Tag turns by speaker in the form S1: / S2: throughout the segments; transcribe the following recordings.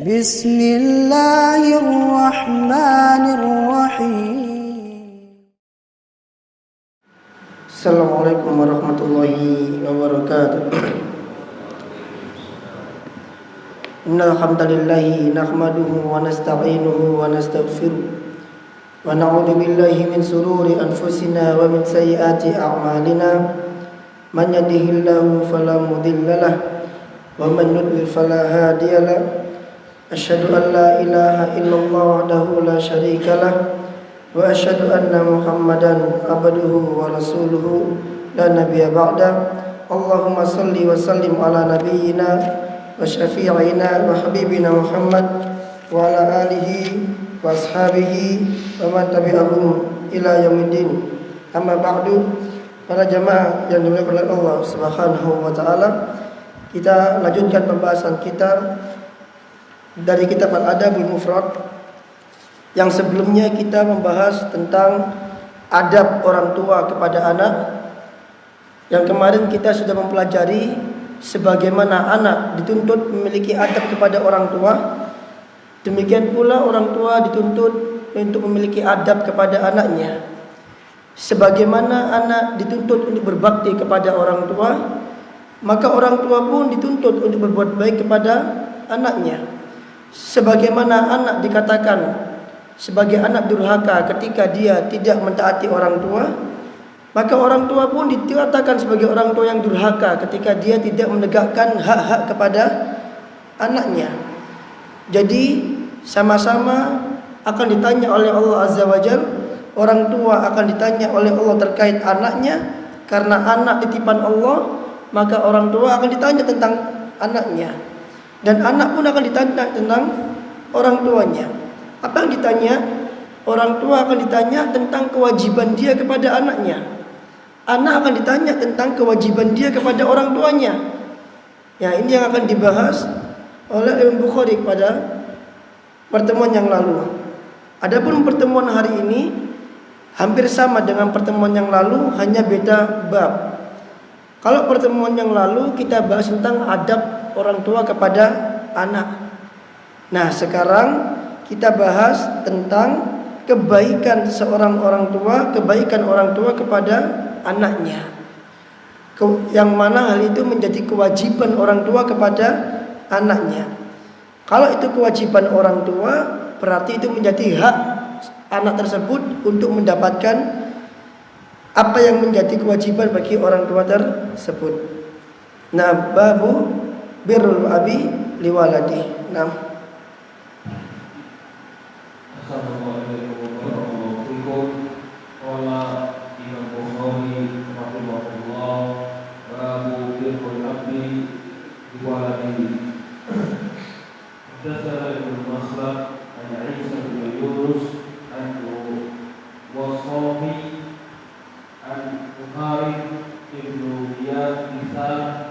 S1: Bismillahirrahmanirrahim. Assalamualaikum warahmatullahi wabarakatuh. Innal hamdalillah nahmaduhu wa nasta'inuhu wa nastaghfiruh wa na'udzu billahi min shururi anfusina wa min sayyiati a'malina. Man yahdihillahu fala mudhillalah wa man yudlil fala hadiyalah. Asyhadu an la ilaha illallah wahdahu la syarikalah wa asyhadu anna Muhammadan abduhu wa rasuluhu la nabiyya ba'da. Allahumma salli wa sallim ala nabiyyina wa syafi'ina wa habibina Muhammad wa ala alihi wa ashabihi wa man tabi'ahum ila yaumiddin. Amma ba'du. Para jamaah yang dimuliakan oleh Allah Subhanahu wa taala, kita lanjutkan pembahasan kita dari kitab Al-Adabul Mufrad. Yang sebelumnya kita membahas tentang adab orang tua kepada anak. Yang kemarin kita sudah mempelajari sebagaimana anak dituntut memiliki adab kepada orang tua, demikian pula orang tua dituntut untuk memiliki adab kepada anaknya. Sebagaimana anak dituntut untuk berbakti kepada orang tua, maka orang tua pun dituntut untuk berbuat baik kepada anaknya. Sebagaimana anak dikatakan sebagai anak durhaka ketika dia tidak mentaati orang tua, maka orang tua pun dikatakan sebagai orang tua yang durhaka ketika dia tidak menegakkan hak-hak kepada anaknya. Jadi sama-sama akan ditanya oleh Allah Azza wa Jalla. Orang tua akan ditanya oleh Allah terkait anaknya, karena anak titipan Allah, maka orang tua akan ditanya tentang anaknya. Dan anak pun akan ditanya tentang orang tuanya. Apa yang ditanya? Orang tua akan ditanya tentang kewajiban dia kepada anaknya. Anak akan ditanya tentang kewajiban dia kepada orang tuanya. Ya, ini yang akan dibahas oleh Imam Bukhari pada pertemuan yang lalu. Adapun pertemuan hari ini hampir sama dengan pertemuan yang lalu, hanya beda bab. Kalau pertemuan yang lalu kita bahas tentang adab orang tua kepada anak. Nah, sekarang kita bahas tentang kebaikan seorang orang tua, kebaikan orang tua kepada anaknya. Yang mana hal itu menjadi kewajiban orang tua kepada anaknya. Kalau itu kewajiban orang tua, berarti itu menjadi hak anak tersebut untuk mendapatkan apa yang menjadi kewajiban bagi orang tua tersebut. Nah, babu birrul abi liwaladi. Nah,
S2: Assalamualaikum warahmatullahi wabarakatuh. Qala Imam Bukhari rahimahullah, babu birrul abi liwaladi. Hadatsana Ibnu Makhlad an Isa bin Yunus an Wasabi an Bukhari ibnu Iyad Misal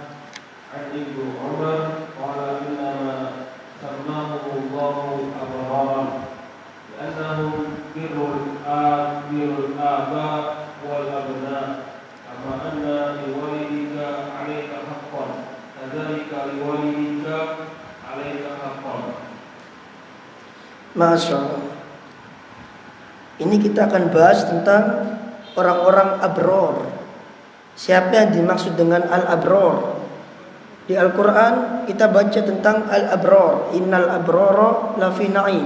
S2: an Ibnu Umar qala innama sammahu Allahu abraran li'annahum birrul aba wal abna kama anna liwalidika 'alaika haqqan kadzalika liwalidika 'alaika haqqan.
S1: Masya Allah. Ini kita akan bahas tentang orang-orang abror. Siapa yang dimaksud dengan al-abror? Di Al-Quran kita baca tentang al-abror. Innal abrara lafi na'im.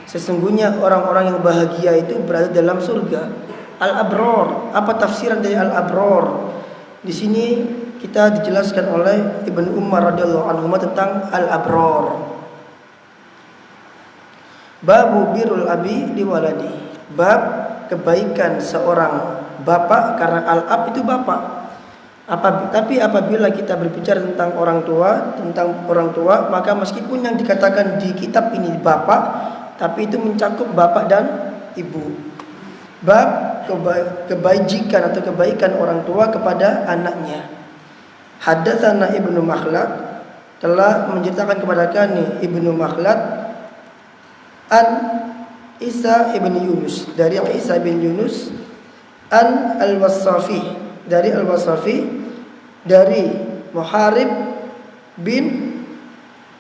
S1: Sesungguhnya orang-orang yang bahagia itu berada dalam surga. Al-abror, apa tafsiran dari al-abror? Di sini kita dijelaskan oleh Ibnu Umar radhiyallahu anhu tentang al-abror. Babu birrul abi liwaladi. Bab kebaikan seorang bapak, karena al-ab itu bapak. Tapi apabila kita berbicara tentang orang tua, maka meskipun yang dikatakan di kitab ini bapak, tapi itu mencakup bapak dan ibu. Bab kebaikan atau kebaikan orang tua kepada anaknya. Hadatsana Ibnu Makhlad, telah menceritakan kepada kami Ibnu Makhlad an Isa ibn Yunus, dari Isa bin Yunus, an Al-Wasafi, dari Al-Wasafi, dari Muharib bin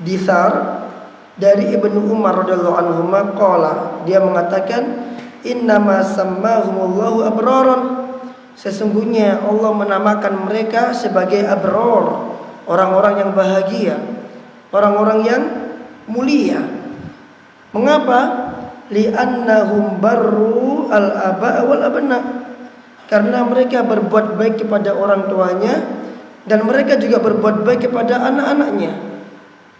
S1: Dithar dari Ibnu Umar radhiyallahu anhu qala, dia mengatakan innama sammahumullahu abraran, sesungguhnya Allah menamakan mereka sebagai abrar, orang-orang yang bahagia, orang-orang yang mulia. Mengapa? Li'annahum barru al-aba wal abna, karena mereka berbuat baik kepada orang tuanya dan mereka juga berbuat baik kepada anak-anaknya.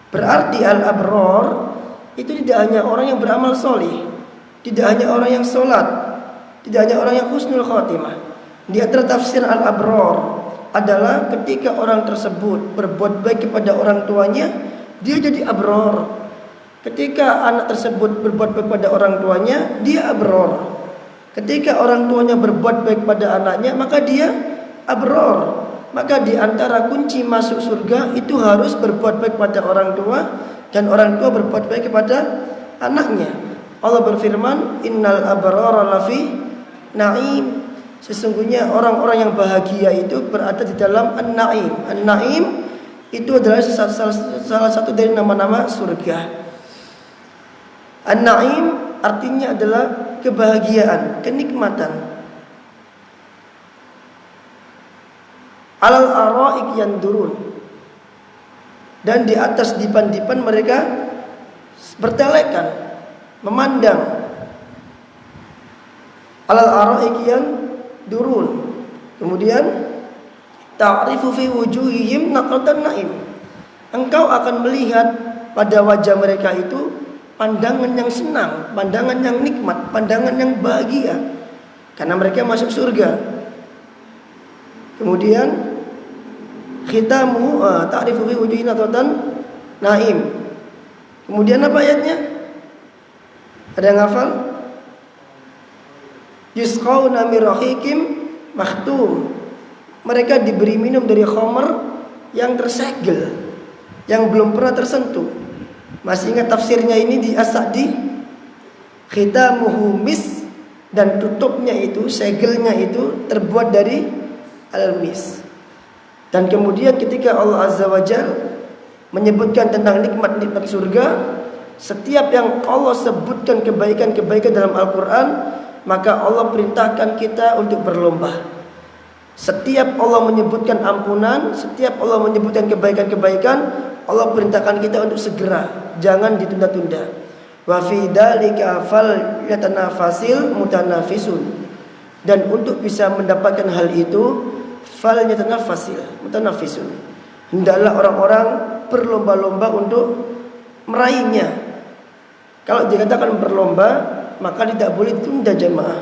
S1: Berarti al-abrar itu tidak hanya orang yang beramal soleh, tidak hanya orang yang sholat, tidak hanya orang yang husnul khotimah. Di antara tafsir al-abrar adalah ketika orang tersebut berbuat baik kepada orang tuanya, dia jadi abrar. Ketika anak tersebut berbuat baik pada orang tuanya, dia abrar. Ketika orang tuanya berbuat baik pada anaknya, maka dia abrar. Maka di antara kunci masuk surga itu harus berbuat baik pada orang tua dan orang tua berbuat baik kepada anaknya. Allah berfirman, "Innal abrara lafi na'im." Sesungguhnya orang-orang yang bahagia itu berada di dalam an-na'im. An-na'im itu adalah salah satu dari nama-nama surga. An-na'im artinya adalah kebahagiaan, kenikmatan. Alal araik yandurun, dan di atas dipan-dipan mereka bertelekan, memandang. Alal araik yandurun. Kemudian ta'rifu fi wujuhihim nadratan na'im. Engkau akan melihat pada wajah mereka itu pandangan yang senang, pandangan yang nikmat, pandangan yang bahagia, karena mereka masuk surga. Kemudian khitamu ta'rifu fi wujuhihim nadratan na'im. Kemudian apa ayatnya? Ada yang hafal? Yusqauna min rahiqim makhtum. Mereka diberi minum dari khamr yang tersegel, yang belum pernah tersentuh. Masih ingat tafsirnya ini di As-Sa'di? Khitamuhu mis, dan tutupnya itu, segelnya itu terbuat dari al-mis. Dan kemudian ketika Allah Azza wa Jalla menyebutkan tentang nikmat-nikmat surga, setiap yang Allah sebutkan kebaikan-kebaikan dalam Al-Quran, maka Allah perintahkan kita untuk berlomba. Setiap Allah menyebutkan ampunan, setiap Allah menyebutkan kebaikan-kebaikan, Allah perintahkan kita untuk segera, jangan ditunda-tunda. Wa fi dzalika falyatanafasil mutanafisun. Dan untuk bisa mendapatkan hal itu, mutanafisun. Hendaklah orang-orang berlomba-lomba untuk meraihnya. Kalau dikatakan berlomba, maka tidak boleh ditunda jemaah.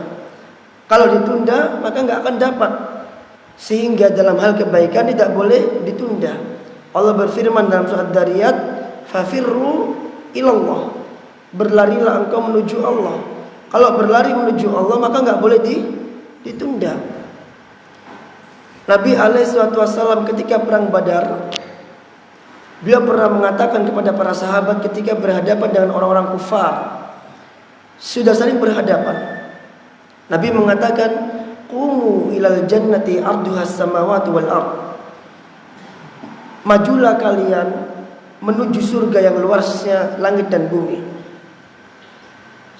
S1: Kalau ditunda, maka enggak akan dapat. Sehingga dalam hal kebaikan tidak boleh ditunda. Allah berfirman dalam surat Dariyat, "Fafirru ilallah." Berlarilah engkau menuju Allah. Kalau berlari menuju Allah, maka enggak boleh ditunda. Nabi SAW ketika perang Badar, beliau pernah mengatakan kepada para sahabat ketika berhadapan dengan orang-orang kufar, sudah saling berhadapan, Nabi mengatakan, "Qumu ilal jannati arduhas samawati wal ard." Majulah kalian menuju surga yang luasnya langit dan bumi.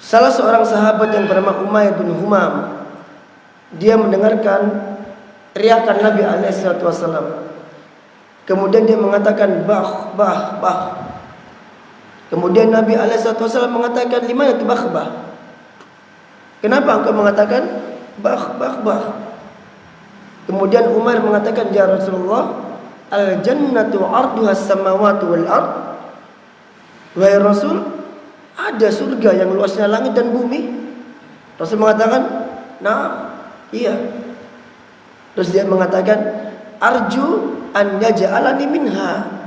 S1: Salah seorang sahabat yang bernama Umayyah bin Humam, dia mendengarkan teriakan Nabi SAW. Kemudian dia mengatakan, "Bah, bah, bah." Kemudian Nabi SAW mengatakan, "Lima itu bah, bah." Kenapa engkau mengatakan bah, bah, bah? Kemudian Umar mengatakan, "Ya Rasulullah, al-jannatu arduhas samawati wal ard." Wahai Rasul, ada surga yang luasnya langit dan bumi? Rasul mengatakan, "Nah, iya." Terus dia mengatakan, "Arju an yaj'alani minha."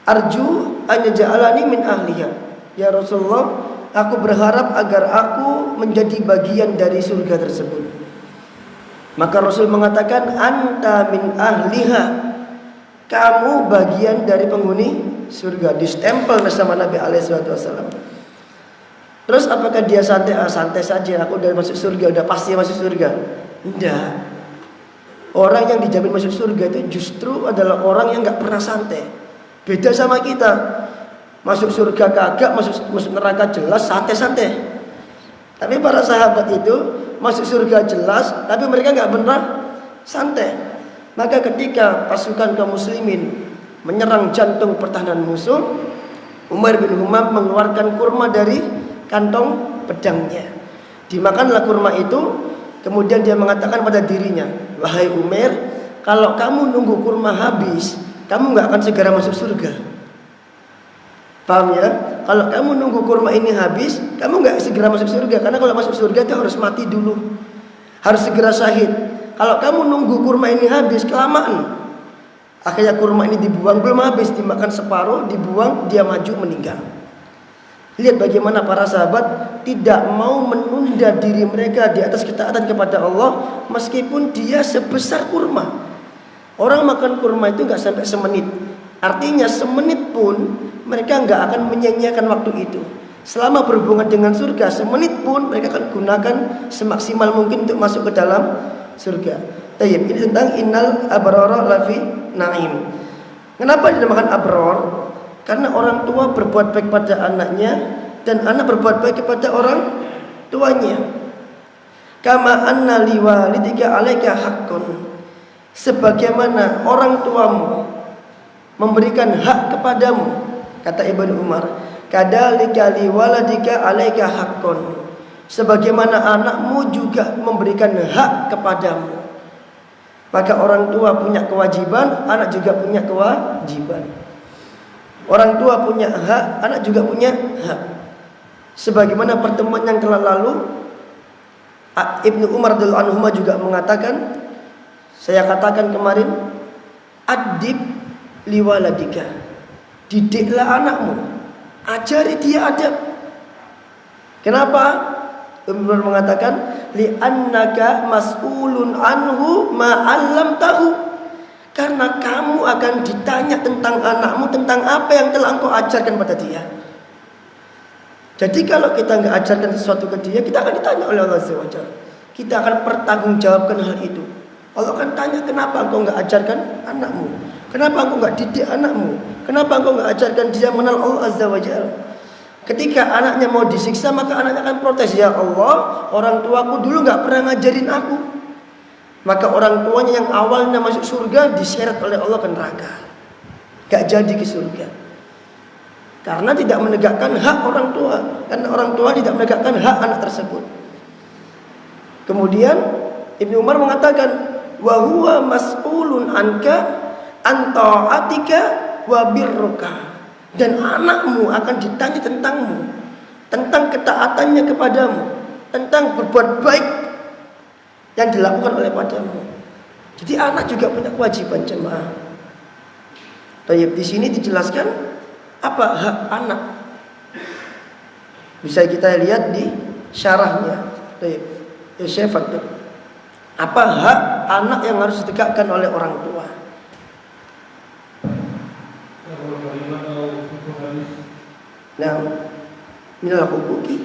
S1: Arju an yaj'alani min ahliha. Ya Rasulullah, aku berharap agar aku menjadi bagian dari surga tersebut. Maka Rasul mengatakan, "Anta min ahliha." Kamu bagian dari penghuni surga. Distempel bersama Nabi SAW. Terus apakah dia santai? Santai saja, aku udah masuk surga, udah pasti masuk surga. Tidak. Orang yang dijamin masuk surga itu justru adalah orang yang nggak pernah santai. Beda sama kita. Masuk surga kagak, masuk neraka jelas, santai-santai. Tapi para sahabat itu masuk surga jelas, tapi mereka nggak pernah santai. Maka ketika pasukan kaum muslimin menyerang jantung pertahanan musuh, Umar bin Humam mengeluarkan kurma dari kantong pedangnya. Dimakanlah kurma itu, kemudian dia mengatakan pada dirinya, wahai Umar, kalau kamu nunggu kurma habis, kamu nggak akan segera masuk surga. Paham ya? Kalau kamu nunggu kurma ini habis, kamu nggak segera masuk surga. Karena kalau masuk surga itu harus mati dulu, harus segera syahid. Kalau kamu nunggu kurma ini habis, kelamaan. Akhirnya kurma ini dibuang, belum habis, dimakan separuh, dibuang, dia maju meninggal. Lihat bagaimana para sahabat tidak mau menunda diri mereka di atas ketaatan kepada Allah, meskipun dia sebesar kurma. Orang makan kurma itu nggak sampai semenit. Artinya semenit pun mereka nggak akan menyia-nyiakan waktu itu. Selama berhubungan dengan surga, semenit pun mereka akan gunakan semaksimal mungkin untuk masuk ke dalam surga. Tayyib, ini tentang innal abrara lafi naim. Kenapa dinamakan abror? Karena orang tua berbuat baik pada anaknya dan anak berbuat baik kepada orang tuanya. Kama anna liwalidika 'alaika haqqun. Sebagaimana orang tuamu memberikan hak kepadamu, kata Ibnu Umar, kadzalika liwaladika 'alaika haqqun. Sebagaimana anakmu juga memberikan hak kepadamu. Maka orang tua punya kewajiban, anak juga punya kewajiban. Orang tua punya hak, anak juga punya hak. Sebagaimana pertemuan yang telah lalu, Ibnu Umar radhiyallahu anhu juga mengatakan, saya katakan kemarin, adib liwaladika, didiklah anakmu, ajari dia adab. Kenapa? Ibnu Umar mengatakan, li'annaka mas'ulun anhu ma'allam tahu. Karena kamu akan ditanya tentang anakmu, tentang apa yang telah engkau ajarkan pada dia. Jadi kalau kita nggak ajarkan sesuatu ke dia, kita akan ditanya oleh Allah Subhanahu wa Ta'ala. Kita akan pertanggungjawabkan hal itu. Allah akan tanya, kenapa engkau nggak ajarkan anakmu? Kenapa engkau nggak didik anakmu? Kenapa engkau nggak ajarkan dia mengenal Allah Azza wa Jalla? Ketika anaknya mau disiksa, maka anaknya akan protes, ya Allah, orang tuaku dulu nggak pernah ngajarin aku. Maka orang tuanya yang awalnya masuk surga diseret oleh Allah ke neraka, gak jadi ke surga, karena tidak menegakkan hak orang tua. Karena orang tua tidak menegakkan hak anak tersebut. Kemudian Ibnu Umar mengatakan, wa huwa mas'ulun anka an ta'atika wa birruka. Dan anakmu akan ditanya tentangmu, tentang ketaatannya kepadamu, tentang berbuat baik yang dilakukan oleh padamu. Jadi anak juga punya kewajiban, jemaah. Baik, di sini dijelaskan apa hak anak. Bisa kita lihat di syarahnya. Baik, ya Syekh, apa hak anak yang harus ditegakkan oleh orang tua? Nah, inilah hukuki.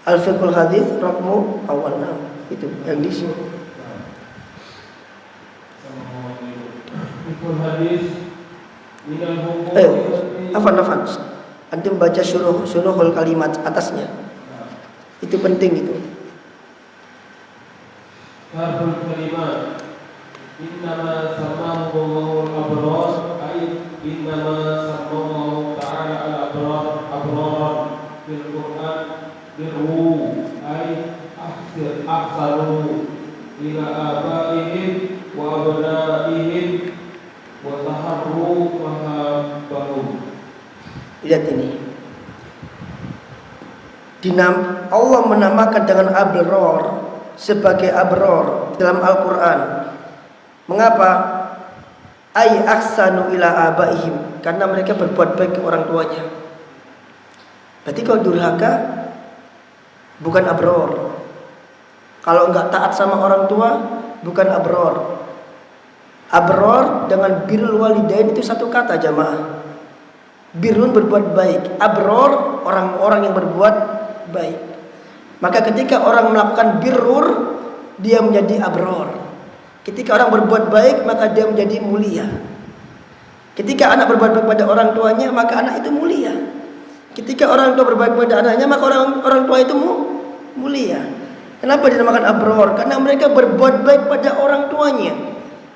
S1: Al-fiqhul hadis rakmu awal 6. Itu yang di sini.
S2: Fiqhul hadis minal hukum.
S1: Afan. Antum baca syuruhul kalimat atasnya. Itu penting itu.
S2: Syarhul kalimat. Innama samahu Allahul abrar, ay innama samahu ta'ala al-abrar fil Qur'an birru, ay ahsanu ila abaihim wa abnaihim wa taharru mahabbahum.
S1: Lihat ini. Allah menamakan dengan abrar sebagai abror dalam Al-Quran. Mengapa? Ay ahsanu ila abaihim, karena mereka berbuat baik ke orang tuanya. Berarti kalau durhaka bukan abror. Kalau enggak taat sama orang tua bukan abror. Abror dengan birrul walidain itu satu kata, jamaah. Birrun berbuat baik, abror orang-orang yang berbuat baik. Maka ketika orang melakukan birrur, dia menjadi abror. Ketika orang berbuat baik, maka dia menjadi mulia. Ketika anak berbuat baik pada orang tuanya, maka anak itu mulia. Ketika orang tua berbuat baik pada anaknya, maka orang tua itu mulia. Kenapa dinamakan abror? Karena mereka berbuat baik pada orang tuanya.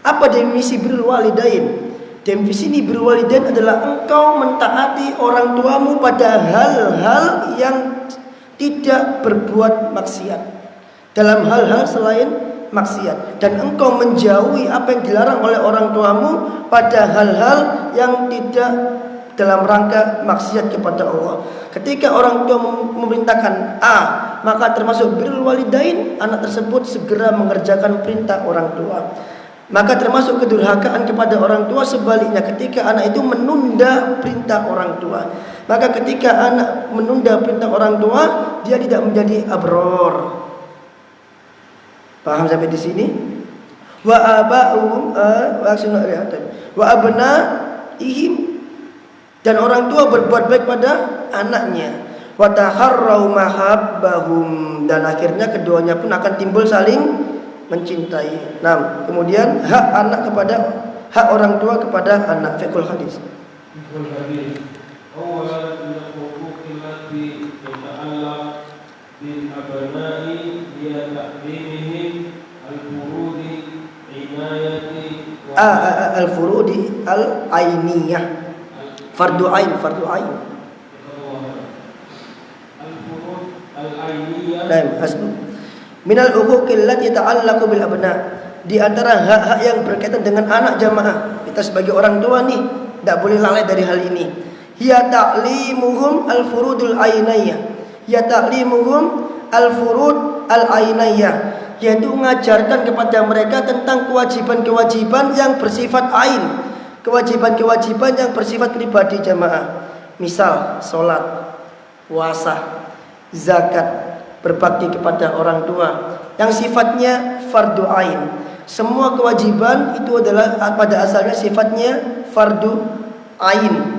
S1: Apa definisi birrul walidain? Definisi birrul walidain adalah engkau mentaati orang tuamu pada hal-hal yang tidak berbuat maksiat, dalam hal-hal selain maksiat, dan engkau menjauhi apa yang dilarang oleh orang tuamu pada hal-hal yang tidak dalam rangka maksiat kepada Allah. Ketika orang tua memerintahkan A, maka termasuk birrul walidain, anak tersebut segera mengerjakan perintah orang tua. Maka termasuk kedurhakaan kepada orang tua sebaliknya ketika anak itu menunda perintah orang tua. Maka ketika anak menunda perintah orang tua, dia tidak menjadi abror. Paham sampai di sini? Wa aba'uhum wa abna'ihim, dan orang tua berbuat baik pada anaknya. Wa taharrau mahabbahum, dan akhirnya keduanya pun akan timbul saling mencintai. Nah, kemudian hak orang tua kepada anak. Fiqhul hadis.
S2: Fiqhul hadis. Awalan min al-huquqi allati tata'allaq bil abna'i hiya ta'limihim al-furudi inayati al-furudi al-ainiyah. Fardu ain. Al-furud al-ainiyah.
S1: Nah, hasbu. Minal uquqil lati ta'allaqu bil abna, di antara hak-hak yang berkaitan dengan anak jamaah. Kita sebagai orang tua nih tidak boleh lalai dari hal ini. Hiya ta'limuhum al-furudul ainiyah. Ya ta'limuhum al-furud al-ainiyah, yaitu mengajarkan kepada mereka tentang kewajiban-kewajiban yang bersifat ain, kewajiban-kewajiban yang bersifat pribadi jamaah. Misal salat, puasa, zakat, berbakti kepada orang tua yang sifatnya fardu ain. Semua kewajiban itu adalah pada asalnya sifatnya fardu ain.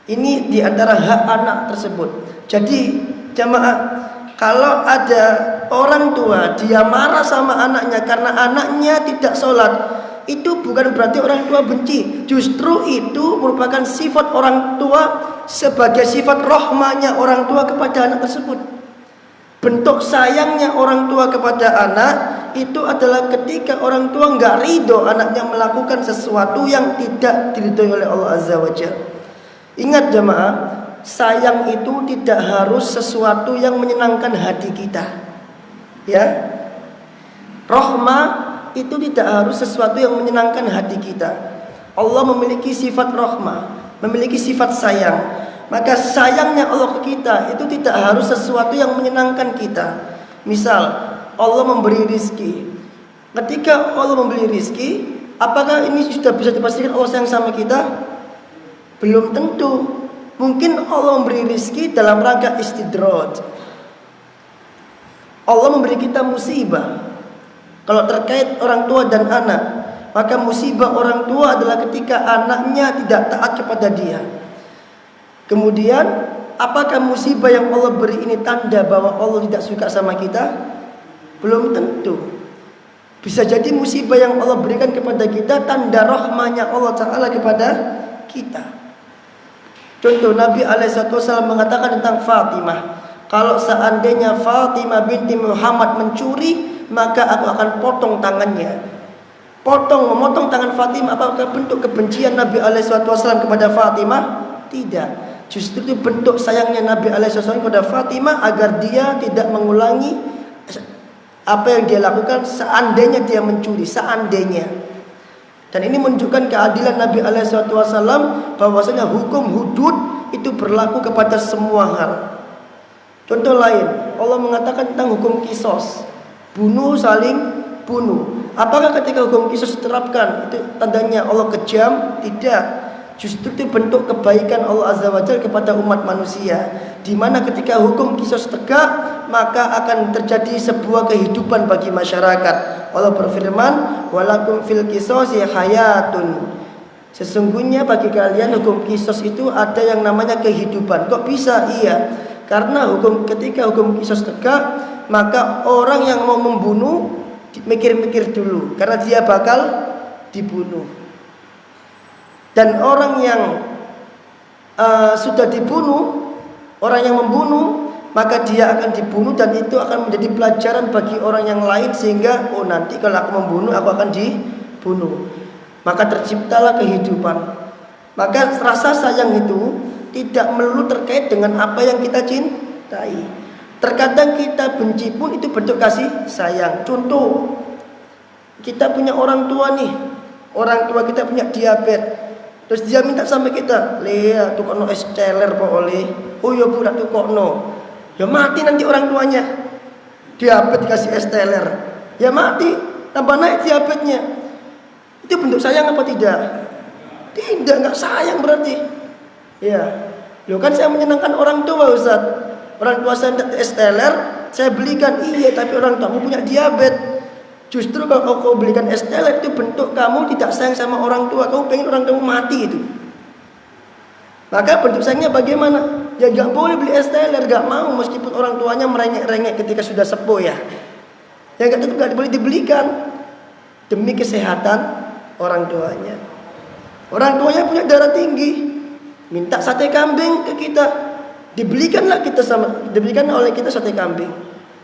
S1: Ini diantara hak anak tersebut. Jadi jamaah, kalau ada orang tua dia marah sama anaknya karena anaknya tidak sholat, itu bukan berarti orang tua benci. Justru itu merupakan sifat orang tua sebagai sifat rahmanya orang tua kepada anak tersebut. Bentuk sayangnya orang tua kepada anak itu adalah ketika orang tua nggak ridho anaknya melakukan sesuatu yang tidak diridhoi oleh Allah Azza wa Jalla. Ingat jemaah, sayang itu tidak harus sesuatu yang menyenangkan hati kita. Ya, rahmah itu tidak harus sesuatu yang menyenangkan hati kita. Allah memiliki sifat rahmah, memiliki sifat sayang. Maka sayangnya Allah ke kita itu tidak harus sesuatu yang menyenangkan kita. Misal Allah memberi rizki. Ketika Allah memberi rizki, apakah ini sudah bisa dipastikan Allah sayang sama kita? Belum tentu. Mungkin Allah memberi rizki dalam rangka istidraj. Allah memberi kita musibah. Kalau terkait orang tua dan anak, maka musibah orang tua adalah ketika anaknya tidak taat kepada dia. Kemudian, apakah musibah yang Allah beri ini tanda bahwa Allah tidak suka sama kita? Belum tentu. Bisa jadi musibah yang Allah berikan kepada kita tanda rahmanya Allah Ta'ala kepada kita. Contoh, Nabi SAW mengatakan tentang Fatimah, kalau seandainya Fatimah binti Muhammad mencuri, maka aku akan potong tangannya. Memotong tangan Fatimah, apakah bentuk kebencian Nabi SAW kepada Fatimah? Tidak. Justru itu bentuk sayangnya Nabi SAW kepada Fatimah agar dia tidak mengulangi apa yang dia lakukan seandainya dia mencuri, seandainya. Dan ini menunjukkan keadilan Nabi SAW bahwasanya hukum hudud itu berlaku kepada semua hal. Contoh lain, Allah mengatakan tentang hukum kisos, bunuh saling bunuh. Apakah ketika hukum kisos diterapkan itu tandanya Allah kejam? Tidak. Justru itu bentuk kebaikan Allah Azza wa Jalla kepada umat manusia, di mana ketika hukum kisos tegak, maka akan terjadi sebuah kehidupan bagi masyarakat. Allah berfirman, walakum fil qisasi hayatun. Sesungguhnya bagi kalian hukum kisos itu ada yang namanya kehidupan. Kok bisa? Iya, karena ketika hukum kisos tegak, maka orang yang mau membunuh mikir-mikir dulu, karena dia bakal dibunuh. Dan orang yang sudah dibunuh, orang yang membunuh, maka dia akan dibunuh, dan itu akan menjadi pelajaran bagi orang yang lain, sehingga nanti kalau aku membunuh, aku akan dibunuh. Maka terciptalah kehidupan. Maka rasa sayang itu tidak melulu terkait dengan apa yang kita cintai. Terkadang kita benci pun itu bentuk kasih sayang. Contoh, kita punya orang tua nih, orang tua kita punya diabetes, terus dia minta sama kita, "Lea, tukokno es teler po oleh." "Oh ya Bu, nak tukokno." Ya mati nanti orang tuanya. Diabetes dikasih es teler, ya mati, tambah naik diabetesnya. Itu bentuk sayang apa tidak? Tidak, nggak sayang berarti. Ya, lo kan saya menyenangkan orang tua, Ustaz. Orang tua saya minta es teler, saya belikan. Iya, tapi orang tuamu punya diabetes. Justru kalau kau belikan es teler, itu bentuk kamu tidak sayang sama orang tua. Kamu pengen orang tuamu mati itu. Maka bentuk sayangnya bagaimana? Ya nggak boleh beli es teler, nggak mau, meskipun orang tuanya merengek-rengek ketika sudah sepuh ya. Ya nggak boleh dibelikan demi kesehatan orang tuanya. Orang tuanya punya darah tinggi, minta sate kambing ke kita, dibelikan oleh kita sate kambing.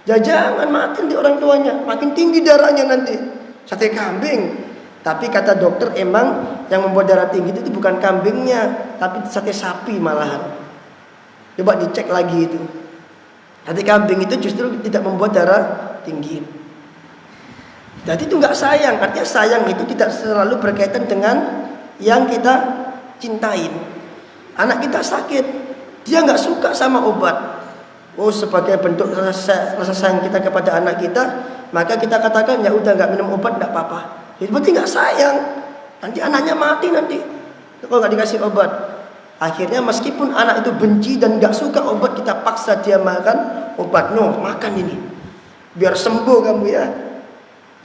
S1: Ya jangan, mati nanti orang tuanya, makin tinggi darahnya nanti. Sate kambing. Tapi kata dokter, emang yang membuat darah tinggi itu bukan kambingnya, tapi sate sapi malahan. Coba dicek lagi itu. Sate kambing itu justru tidak membuat darah tinggi. Jadi itu nggak sayang. Artinya sayang itu tidak selalu berkaitan dengan yang kita cintain. Anak kita sakit, dia nggak suka sama obat. Oh, sebagai bentuk rasa sayang kita kepada anak kita, maka kita katakan ya udah nggak minum obat nggak apa-apa. Itu berarti nggak sayang. Nanti anaknya mati nanti kalau nggak dikasih obat. Akhirnya meskipun anak itu benci dan nggak suka obat, kita paksa dia makan obat. No, makan ini biar sembuh kamu ya.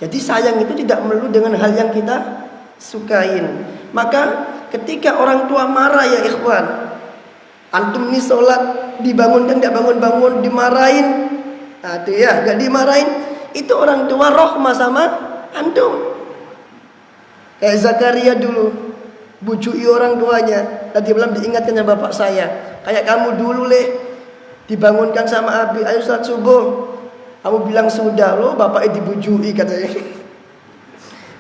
S1: Jadi sayang itu tidak melulu dengan hal yang kita sukain. Maka ketika orang tua marah ya ikhwan, antum nih sholat dibangunkan nggak bangun-bangun, dimarahin. Nah itu ya, nggak dimarahin, itu orang tua rohmah sama antum. Kayak Zakaria dulu bujui orang tuanya, tadi malam diingatkan sama bapak saya, kayak kamu dulu dibangunkan sama Abi, ayo sholat subuh, kamu bilang sudah, lo bapaknya dibujui katanya.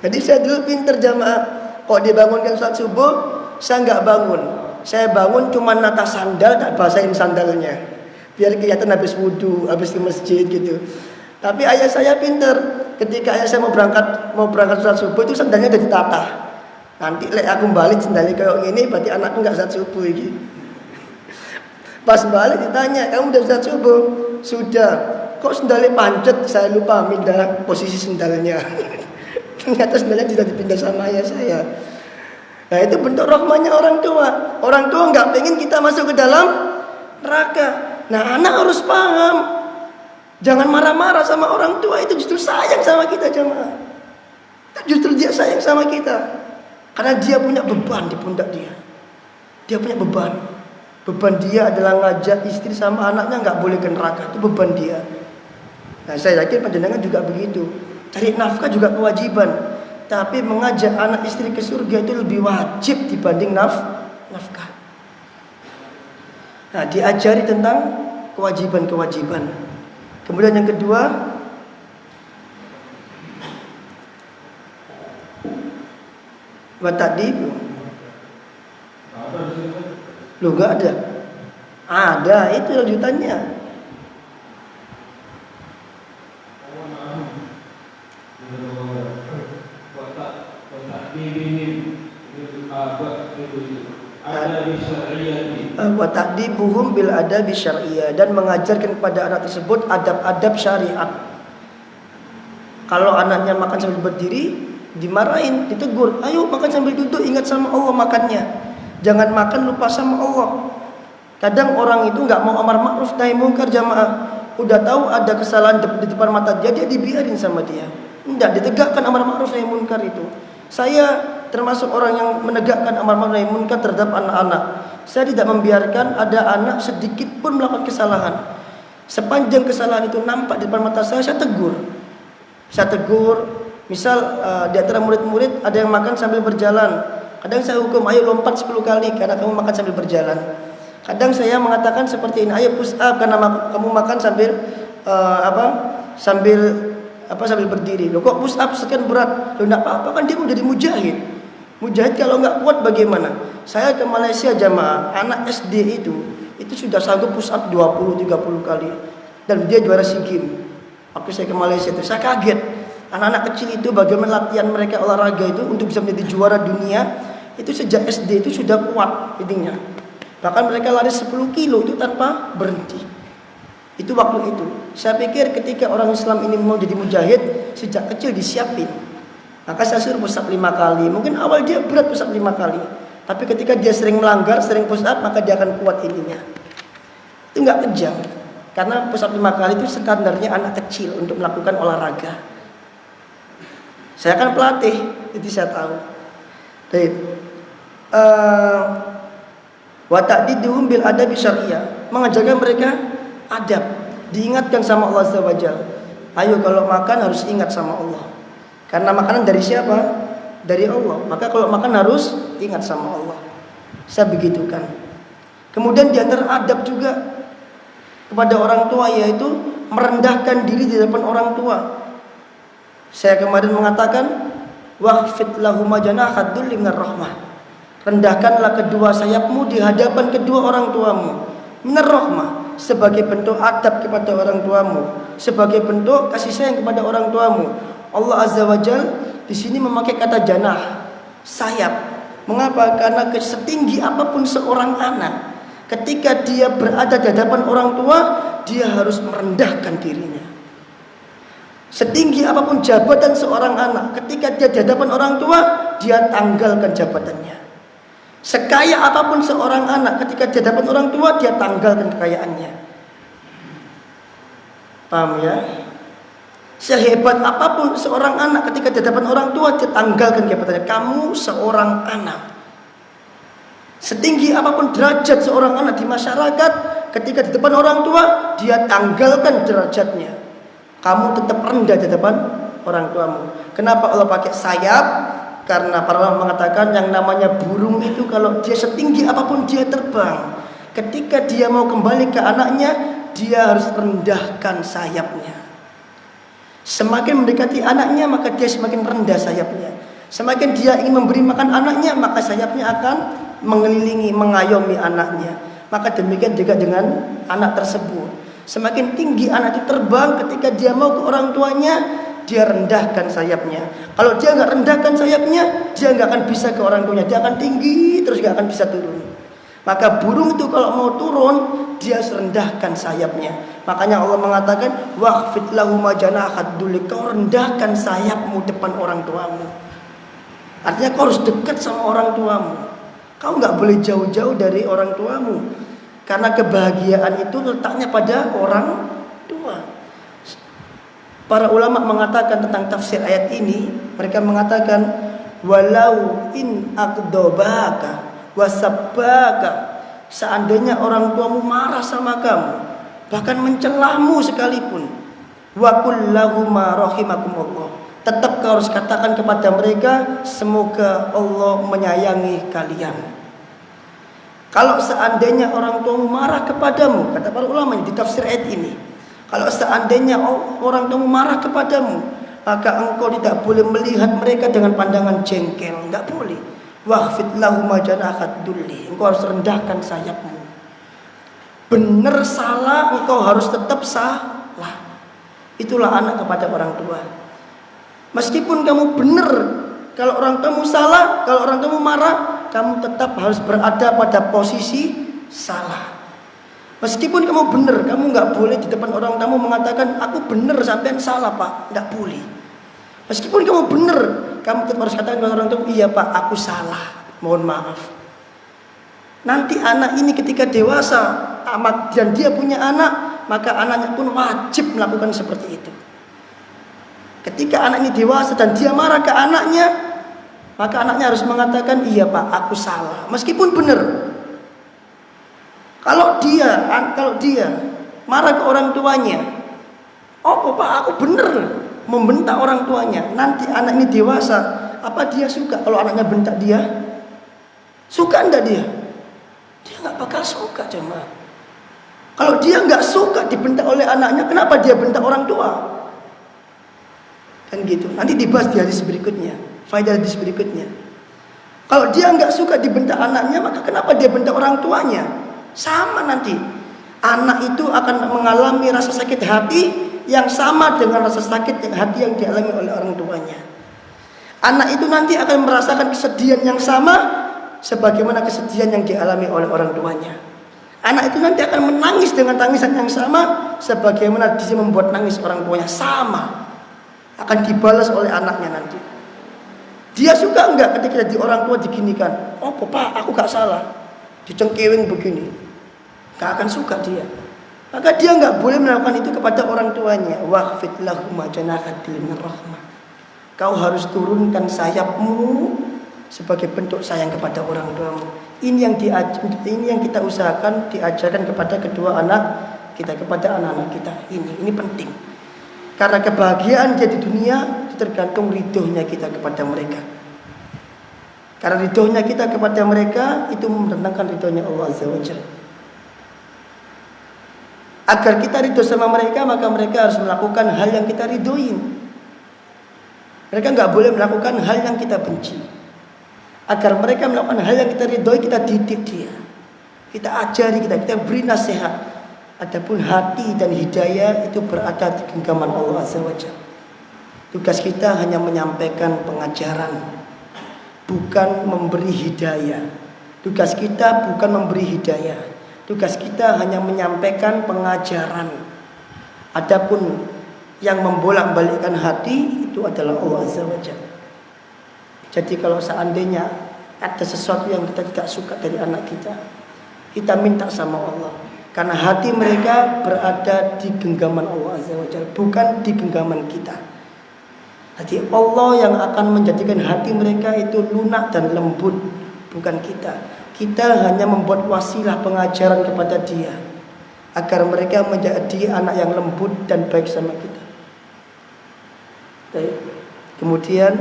S1: Jadi saya dulu pinter jamaah, kok dibangunkan sholat subuh, saya nggak bangun. Saya bangun cuma nata sandal, tak basahin sandalnya, biar kelihatan habis wudhu, habis ke masjid gitu. Tapi ayah saya pinter, ketika ayah saya mau berangkat sholat subuh itu sandalnya udah ditata. Nanti aku balik sandalnya kayak gini, berarti anakku nggak sholat subuh gitu. Pas balik ditanya, kamu udah sholat subuh? Sudah. Kok sendalnya pancet? Saya lupa pindah posisi sendalnya. Ternyata sendalnya tidak dipindah sama ayah saya. Nah itu bentuk rahmanya orang tua. Orang tua nggak pengen kita masuk ke dalam neraka. Nah anak harus paham. Jangan marah-marah sama orang tua, itu justru sayang sama kita jemaah. Justru dia sayang sama kita. Karena dia punya beban di pundak dia. Dia punya beban. Beban dia adalah ngajak istri sama anaknya nggak boleh ke neraka. Itu beban dia. Nah saya yakin panjenengan juga begitu. Cari nafkah juga kewajiban. Tapi mengajak anak istri ke surga itu lebih wajib dibanding nafkah. Nah diajari tentang kewajiban-kewajiban. Kemudian yang kedua, wa ta'dib. Loh enggak ada. Ada, itu lanjutannya. Wa ta'dibuhum bil adabi syar'iyyah, dan mengajarkan kepada anak tersebut adab-adab syariat. Kalau anaknya makan sambil berdiri, dimarahin, ditegur, ayo makan sambil duduk, ingat sama Allah makannya. Jangan makan lupa sama Allah. Kadang orang itu nggak mau amar ma'ruf nahi munkar jamaah. Udah tahu ada kesalahan di depan mata dia, dia dibiarin sama dia. Enggak, ditegakkan amar ma'ruf nahi munkar itu. Saya termasuk orang yang menegakkan amar ma'ruf nahi munkar terhadap anak-anak. Saya tidak membiarkan ada anak sedikit pun melakukan kesalahan. Sepanjang kesalahan itu nampak di depan mata saya tegur. Saya tegur. Misal di antara murid-murid ada yang makan sambil berjalan. Kadang saya hukum, ayo lompat 10 kali karena kamu makan sambil berjalan. Kadang saya mengatakan seperti ini, ayo push up karena kamu makan sambil sambil berdiri. Loh kok push up sekian berat? Loh enggak apa-apa, kan dia mau jadi mujahid. Mujahid kalau enggak kuat bagaimana? Saya ke Malaysia jamaah, anak SD itu sudah sanggup push up 20-30 kali. Dan dia juara SEA Games. Waktu saya ke Malaysia itu saya kaget. Anak-anak kecil itu bagaimana latihan mereka olahraga itu untuk bisa menjadi juara dunia. Itu sejak SD itu sudah kuat intinya. Bahkan mereka lari 10 kilo itu tanpa berhenti. Itu waktu itu. Saya pikir ketika orang Islam ini mau jadi mujahid, sejak kecil disiapin. Maka saya suruh push up 5 kali. Mungkin awal dia berat push up 5 kali. Tapi ketika dia sering melanggar, sering push up, maka dia akan kuat ininya. Itu enggak kejam. Karena push up 5 kali itu standarnya anak kecil untuk melakukan olahraga. Saya kan pelatih, jadi saya tahu. Baik. Wa ta'diduhum bil adabi syariah. Mengajarkan mereka adab, diingatkan sama Allah Azza wa Jalla. Ayo kalau makan harus ingat sama Allah. Karena makanan dari siapa? Dari Allah. Maka kalau makan harus ingat sama Allah. Saya begitukan. Kemudian di antara adab juga kepada orang tua yaitu merendahkan diri di depan orang tua. Saya kemarin mengatakan wahfid lahum janaha dzulli minar rahmah. Rendahkanlah kedua sayapmu di hadapan kedua orang tuamu. Minar rahmah, sebagai bentuk adab kepada orang tuamu, sebagai bentuk kasih sayang kepada orang tuamu. Allah Azza wa Jalla di sini memakai kata janah, sayap. Mengapa? Karena setinggi apapun seorang anak, ketika dia berada di hadapan orang tua, dia harus merendahkan dirinya. Setinggi apapun jabatan seorang anak, ketika dia di hadapan orang tua, dia tanggalkan jabatannya. Sekaya apapun seorang anak, ketika di hadapan orang tua, dia tanggalkan kekayaannya. Paham ya? Sehebat apapun seorang anak, ketika di hadapan orang tua, dia tanggalkan jabatannya. Kamu seorang anak. Setinggi apapun derajat seorang anak di masyarakat, ketika di depan orang tua, dia tanggalkan derajatnya. Kamu tetap rendah di depan orang tuamu. Kenapa Allah pakai sayap? Karena para ulama mengatakan yang namanya burung itu kalau dia setinggi apapun dia terbang, ketika dia mau kembali ke anaknya, dia harus rendahkan sayapnya. Semakin mendekati anaknya, maka dia semakin rendah sayapnya. Semakin dia ingin memberi makan anaknya, maka sayapnya akan mengelilingi, mengayomi anaknya. Maka demikian juga dengan anak tersebut. Semakin tinggi anak itu terbang, ketika dia mau ke orang tuanya, dia rendahkan sayapnya. Kalau dia nggak rendahkan sayapnya, dia nggak akan bisa ke orang tuanya. Dia akan tinggi terus nggak akan bisa turun. Maka burung itu kalau mau turun, dia harus rendahkan sayapnya. Makanya Allah mengatakan, wahfid lahum janaha dzulli, kau rendahkan sayapmu depan orang tuamu. Artinya kau harus dekat sama orang tuamu. Kau nggak boleh jauh-jauh dari orang tuamu. Karena kebahagiaan itu letaknya pada orang tua. Para ulama mengatakan tentang tafsir ayat ini, mereka mengatakan walau in aqdabaka wasabbaka, seandainya orang tuamu marah sama kamu, bahkan mencelahmu sekalipun, wa qul lahum rahimakumullah, tetap kau harus katakan kepada mereka, semoga Allah menyayangi kalian. Kalau seandainya orang tuamu marah kepadamu, kata para ulama di tafsir ayat ini, kalau seandainya orang tuamu marah kepadamu, maka engkau tidak boleh melihat mereka dengan pandangan jengkel, enggak boleh. Wahfid lahum janaha dzulli, engkau harus rendahkan sayapmu. Benar salah, engkau harus tetap salah. Itulah anak kepada orang tua. Meskipun kamu benar, kalau orang tuamu salah, kalau orang tuamu marah, kamu tetap harus berada pada posisi salah. Meskipun kamu benar, kamu nggak boleh di depan orang tamu mengatakan aku benar sampean salah pak, nggak boleh. Meskipun kamu benar, kamu tetap harus katakan kepada orang tamu, iya pak, aku salah, mohon maaf. Nanti anak ini ketika dewasa dan dia punya anak, maka anaknya pun wajib melakukan seperti itu. Ketika anak ini dewasa dan dia marah ke anaknya, maka anaknya harus mengatakan, iya Pak, aku salah, meskipun benar. Kalau dia marah ke orang tuanya, oh Pak, aku benar, membentak orang tuanya, nanti anak ini dewasa, apa dia suka kalau anaknya bentak dia? Suka enggak dia? Dia nggak bakal suka, jemaah. Kalau dia nggak suka dibentak oleh anaknya, kenapa dia bentak orang tua? Kan gitu. Nanti dibahas di hadis berikutnya, faedah hadis berikutnya. Kalau dia nggak suka dibentak anaknya, maka kenapa dia bentak orang tuanya? Sama nanti. Anak itu akan mengalami rasa sakit hati yang sama dengan rasa sakit hati yang dialami oleh orang tuanya. Anak itu nanti akan merasakan kesedihan yang sama sebagaimana kesedihan yang dialami oleh orang tuanya. Anak itu nanti akan menangis dengan tangisan yang sama sebagaimana dia membuat nangis orang tuanya, sama. Akan dibalas oleh anaknya nanti. Dia suka enggak ketika jadi orang tua diginikan? Oh Pak, aku gak salah, dicengkewing begini. Gak akan suka dia. Maka dia enggak boleh melakukan itu kepada orang tuanya. Wakhfid lahum janaha dzilli mir rahmah. Kau harus turunkan sayapmu sebagai bentuk sayang kepada orang tuamu. Ini yang kita usahakan diajarkan kepada kedua anak kita, kepada anak-anak kita. Ini penting. Karena kebahagiaan dia di dunia itu tergantung ridhonya kita kepada mereka. Karena ridhonya kita kepada mereka itu mendatangkan ridhonya Allah Azza wa Jalla. Agar kita ridho sama mereka, maka mereka harus melakukan hal yang kita ridhoin. Mereka nggak boleh melakukan hal yang kita benci. Agar mereka melakukan hal yang kita ridhoi, kita didik dia, kita ajari, kita beri nasihat. Adapun hati dan hidayah itu berada di genggaman Allah Azza wa Jalla. Tugas kita hanya menyampaikan pengajaran, bukan memberi hidayah. Tugas kita bukan memberi hidayah. Tugas kita hanya menyampaikan pengajaran. Adapun yang membolak-balikkan hati itu adalah Allah Azza wa Jalla. Jadi kalau seandainya ada sesuatu yang kita tidak suka dari anak kita minta sama Allah. Karena hati mereka berada di genggaman Allah Azza wa Jalla, bukan di genggaman kita. Jadi Allah yang akan menjadikan hati mereka itu lunak dan lembut, bukan kita. Kita hanya membuat wasilah pengajaran kepada dia, agar mereka menjadi anak yang lembut dan baik sama kita. Kemudian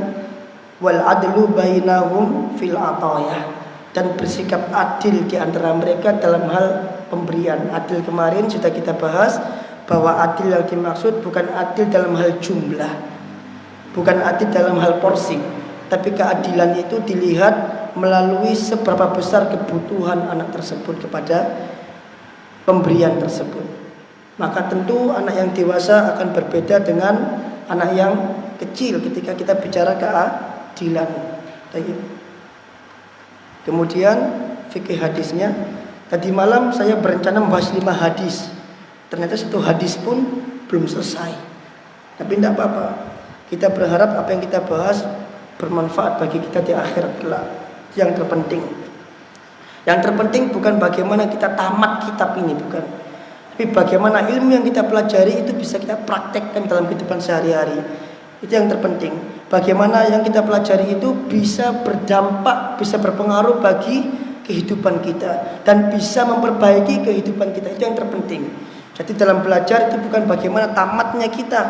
S1: wal adlu bainahum fil ataya, dan bersikap adil di antara mereka dalam hal pemberian. Adil kemarin sudah kita bahas bahwa adil yang dimaksud bukan adil dalam hal jumlah, bukan adil dalam hal porsi, tapi keadilan itu dilihat melalui seberapa besar kebutuhan anak tersebut kepada pemberian tersebut. Maka tentu anak yang dewasa akan berbeda dengan anak yang kecil ketika kita bicara keadilan. Kemudian fikih hadisnya. Tadi malam saya berencana membahas 5 hadis. Ternyata 1 hadis pun belum selesai. Tapi tidak apa-apa. Kita berharap apa yang kita bahas bermanfaat bagi kita di akhirat kelak. Yang terpenting bukan bagaimana kita tamat kitab ini, bukan. Tapi bagaimana ilmu yang kita pelajari itu bisa kita praktekkan dalam kehidupan sehari-hari. Itu yang terpenting. Bagaimana yang kita pelajari itu bisa berdampak, bisa berpengaruh bagi kehidupan kita dan bisa memperbaiki kehidupan kita. Itu yang terpenting. Jadi dalam belajar itu bukan bagaimana tamatnya kita,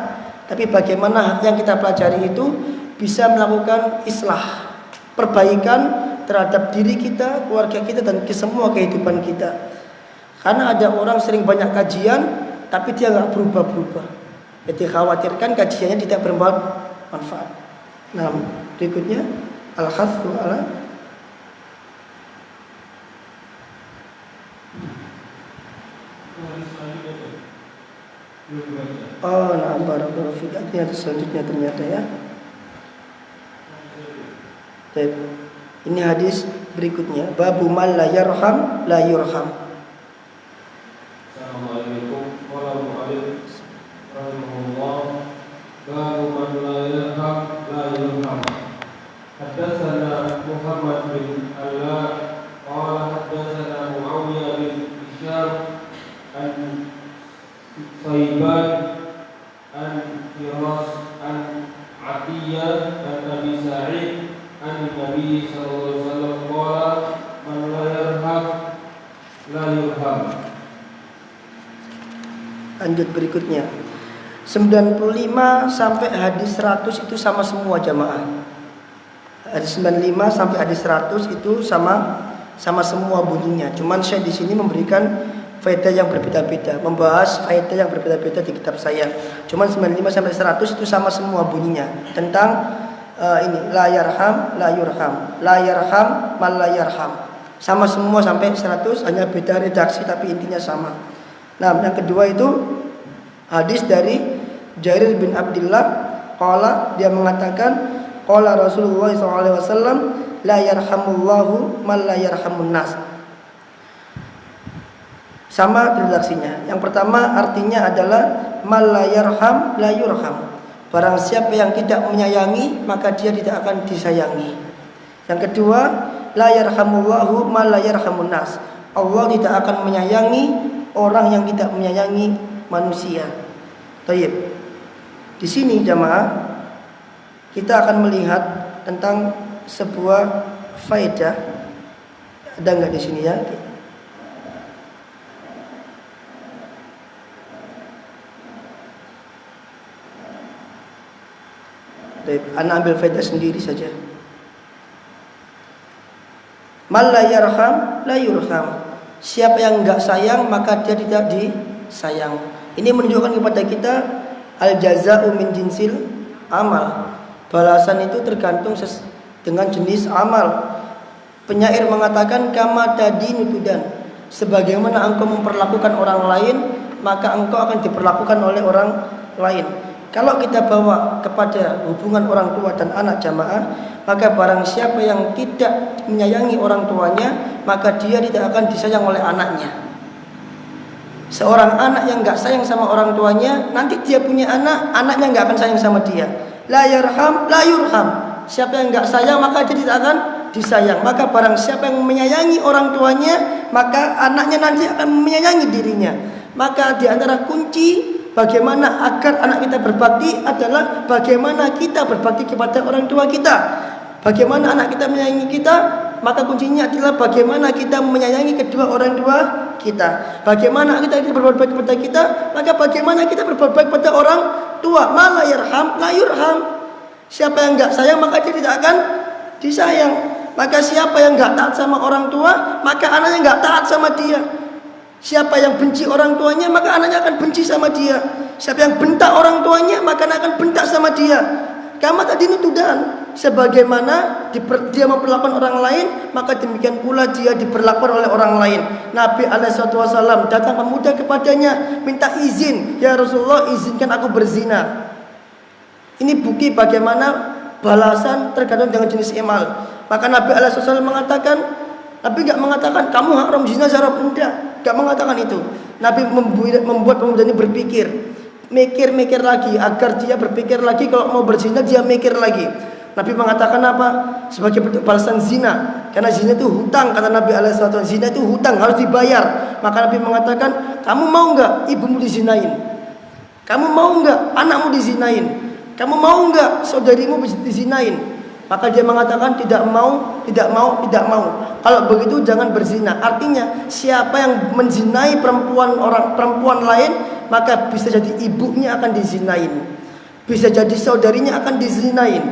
S1: tapi bagaimana yang kita pelajari itu bisa melakukan islah, perbaikan terhadap diri kita, keluarga kita, dan semua kehidupan kita. Karena ada orang sering banyak kajian tapi dia nggak berubah-berubah. Jadi khawatirkan kajiannya tidak bermanfaat. Nah, berikutnya al-khathu ala nah barakallahu fiik. Artinya selanjutnya ternyata ya. Baik. Ini hadis berikutnya, babu man la yarham la yurham.
S2: Assalamualaikum warahmatullahi wabarakatuh. Babu man la yarham la yurham. Haddatsana Muhammad bin Allah qala haddatsana Muawiyah bin Hisham an Saiban an Firas an Atiyah an Abi Sa'id an Nabi sallallahu alaihi wasallam qala man la yarham la yurham.
S1: Lanjut berikutnya. 95 sampai hadis 100 itu sama semua jamaah. Hadis 95 sampai hadis 100 itu sama semua bunyinya. Cuman saya di sini memberikan faedah yang berbeda-beda, membahas faedah yang berbeda-beda di kitab saya. Cuman 95 sampai 100 itu sama semua bunyinya tentang ini la yarham la yurham, la yarham man la yarham. Sama semua sampai 100, hanya beda redaksi tapi intinya sama. Nah, yang kedua itu hadis dari Jarir bin Abdullah qala, dia mengatakan qala Rasulullah SAW la yarhamullahu man la yarhamun nas. Sama redaksinya. Yang pertama artinya adalah man la yarham la yurham. Barang siapa yang tidak menyayangi maka dia tidak akan disayangi. Yang kedua, la yarhamullahu man la yarhamun nas. Allah tidak akan menyayangi orang yang tidak menyayangi manusia. Baik. Di sini jamaah kita akan melihat tentang sebuah faedah. Ada enggak di sini ya? Baik, ana ambil faedah sendiri saja. Man la yarham la yurham. Siapa yang enggak sayang maka dia tidak disayang. Ini menunjukkan kepada kita al jazaa'u min jinsil amal. Balasan itu tergantung dengan jenis amal. Penyair mengatakan kama tadinu tudan. Sebagaimana engkau memperlakukan orang lain, maka engkau akan diperlakukan oleh orang lain. Kalau kita bawa kepada hubungan orang tua dan anak jamaah, maka barang siapa yang tidak menyayangi orang tuanya, maka dia tidak akan disayang oleh anaknya. Seorang anak yang gak sayang sama orang tuanya, nanti dia punya anak, anaknya gak akan sayang sama dia. La yarham, la yurham. Siapa yang gak sayang, maka dia tidak akan disayang. Maka barang siapa yang menyayangi orang tuanya, maka anaknya nanti akan menyayangi dirinya. Maka di antara kunci bagaimana agar anak kita berbakti adalah bagaimana kita berbakti kepada orang tua kita. Bagaimana anak kita menyayangi kita, maka kuncinya adalah bagaimana kita menyayangi kedua orang tua kita. Bagaimana kita berbuat baik kepada kita, maka bagaimana kita berbuat baik kepada orang tua. Ma la yarham la yurham. Siapa yang enggak sayang maka dia tidak akan disayang. Maka siapa yang enggak taat sama orang tua, maka anaknya enggak taat sama dia. Siapa yang benci orang tuanya, maka anaknya akan benci sama dia. Siapa yang bentak orang tuanya, maka anak akan bentak sama dia. Kama tadi nutudan. Sebagaimana dia memperlakukan orang lain, maka demikian pula dia diperlakukan oleh orang lain. Nabi SAW datang pemuda kepadanya, minta izin, ya Rasulullah, izinkan aku berzina. Ini bukti bagaimana balasan tergantung dengan jenis amal. Maka Nabi SAW mengatakan, Nabi enggak mengatakan kamu haram zina secara benda, enggak mengatakan itu. Nabi membuat pemuda ini berpikir, mikir lagi agar dia berpikir lagi, kalau mau berzina dia mikir lagi. Nabi mengatakan apa? Sebagai bentuk balasan zina. Karena zina itu hutang, kata Nabi SAW. Zina itu hutang, harus dibayar. Maka Nabi mengatakan, kamu mau enggak ibumu dizinain? Kamu mau enggak anakmu dizinain? Kamu mau enggak saudarimu dizinain? Maka dia mengatakan tidak mau. Kalau begitu jangan berzina. Artinya siapa yang menzinai perempuan lain, maka bisa jadi ibunya akan dizinain, bisa jadi saudarinya akan dizinain,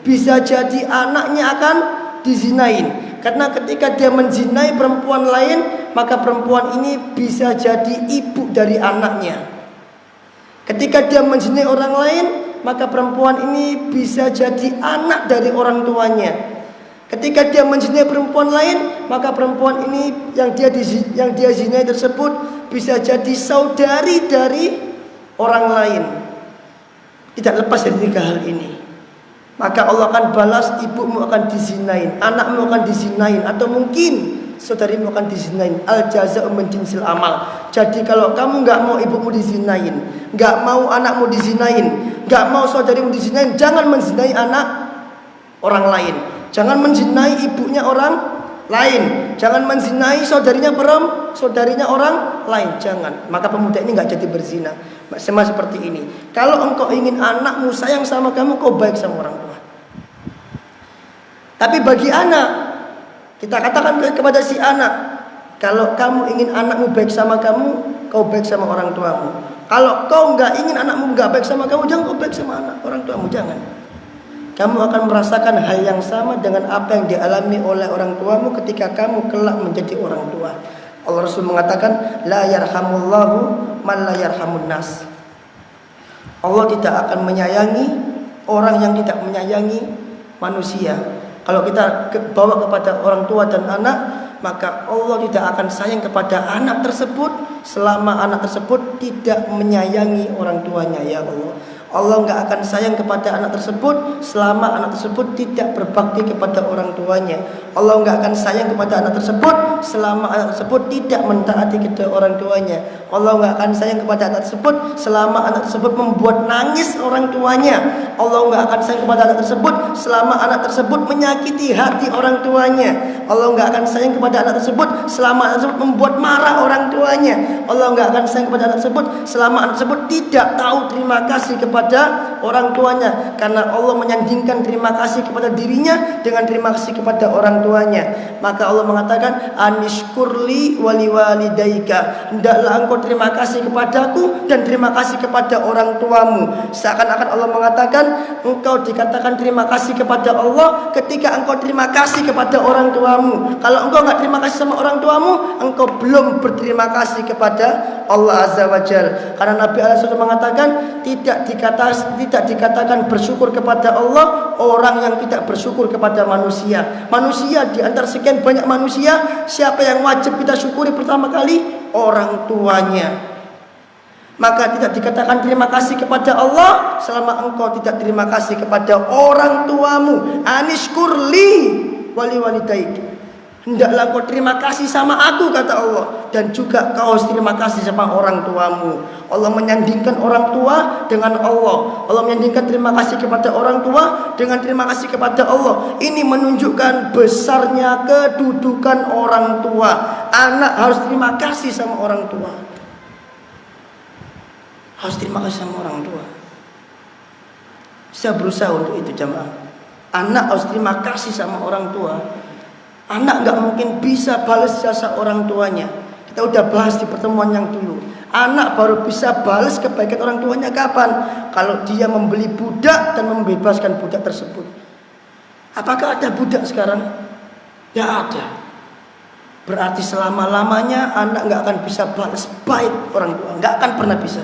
S1: bisa jadi anaknya akan dizinain. Karena ketika dia menzinai perempuan lain, maka perempuan ini bisa jadi ibu dari anaknya. Ketika dia menzinai orang lain, maka perempuan ini bisa jadi anak dari orang tuanya. Ketika dia menzinai perempuan lain, maka perempuan ini yang dia zinai tersebut bisa jadi saudari dari orang lain. Tidak lepas dari tiga hal ini. Maka Allah akan balas, ibumu akan dizinain, anakmu akan dizinain, atau mungkin saudarimu akan dizinain. Al jazaa'u min jinsil amal. Jadi kalau kamu enggak mau ibumu dizinain, enggak mau anakmu dizinain, enggak mau saudarimu dizinain, jangan menzinai anak orang lain. Jangan menzinai ibunya orang lain. Jangan menzinai saudarinya orang lain. Jangan. Maka pemuda ini enggak jadi berzina. Sama seperti ini. Kalau engkau ingin anakmu sayang sama kamu, kau baik sama orang tua. Tapi bagi anak, kita katakan kepada si anak, kalau kamu ingin anakmu baik sama kamu, kau baik sama orang tuamu. Kalau kau nggak ingin anakmu nggak baik sama kamu, jangan kau baik sama orang tuamu, jangan. Kamu akan merasakan hal yang sama dengan apa yang dialami oleh orang tuamu ketika kamu kelak menjadi orang tua. Allah Rasul mengatakan, la yarhamullahu man la yarhamun nas. Allah tidak akan menyayangi orang yang tidak menyayangi manusia. Kalau kita bawa kepada orang tua dan anak, maka Allah tidak akan sayang kepada anak tersebut selama anak tersebut tidak menyayangi orang tuanya. Ya Allah, Allah nggak akan sayang kepada anak tersebut selama anak tersebut tidak berbakti kepada orang tuanya. Allah nggak akan sayang kepada anak tersebut selama anak tersebut tidak mentaati kepada orang tuanya. Allah nggak akan sayang kepada anak tersebut selama anak tersebut membuat nangis orang tuanya. Allah nggak akan sayang kepada anak tersebut selama anak tersebut menyakiti hati orang tuanya. Allah nggak akan sayang kepada anak tersebut selama anak tersebut membuat marah orang tuanya. Allah nggak akan sayang kepada anak tersebut selama anak tersebut tidak tahu terima kasih kepada orang tuanya. Karena Allah menyandingkan terima kasih kepada dirinya dengan terima kasih kepada orang tuanya. Maka Allah mengatakan, anishkurli wali walidaika, hendaklah engkau terima kasih kepadaku dan terima kasih kepada orang tuamu. Seakan-akan Allah mengatakan, engkau dikatakan terima kasih kepada Allah ketika engkau terima kasih kepada orang tuamu. Kalau engkau nggak terima kasih sama orang tuamu, engkau belum berterima kasih kepada Allah Azza wa Jalla. Karena Nabi SAW mengatakan, tidak dikatakan bersyukur kepada Allah orang yang tidak bersyukur kepada manusia. Manusia di antara sekian banyak manusia, siapa yang wajib kita syukuri pertama kali? Orang tuanya. Maka tidak dikatakan terima kasih kepada Allah selama engkau tidak terima kasih kepada orang tuamu. Anishkurli wali walidaik, hendaklah kau terima kasih sama aku, kata Allah, dan juga kau harus terima kasih sama orang tuamu. Allah menyandingkan orang tua dengan Allah. Allah menyandingkan terima kasih kepada orang tua dengan terima kasih kepada Allah. Ini menunjukkan besarnya kedudukan orang tua. Anak harus terima kasih sama orang tua. Harus terima kasih sama orang tua. Saya berusaha untuk itu, jamaah. Anak harus terima kasih sama orang tua. Anak nggak mungkin bisa balas jasa orang tuanya. Kita udah bahas di pertemuan yang dulu. Anak baru bisa balas kebaikan orang tuanya kapan? Kalau dia membeli budak dan membebaskan budak tersebut. Apakah ada budak sekarang? Ya ada. Berarti selama-lamanya anak nggak akan bisa balas baik orang tua. Nggak akan pernah bisa.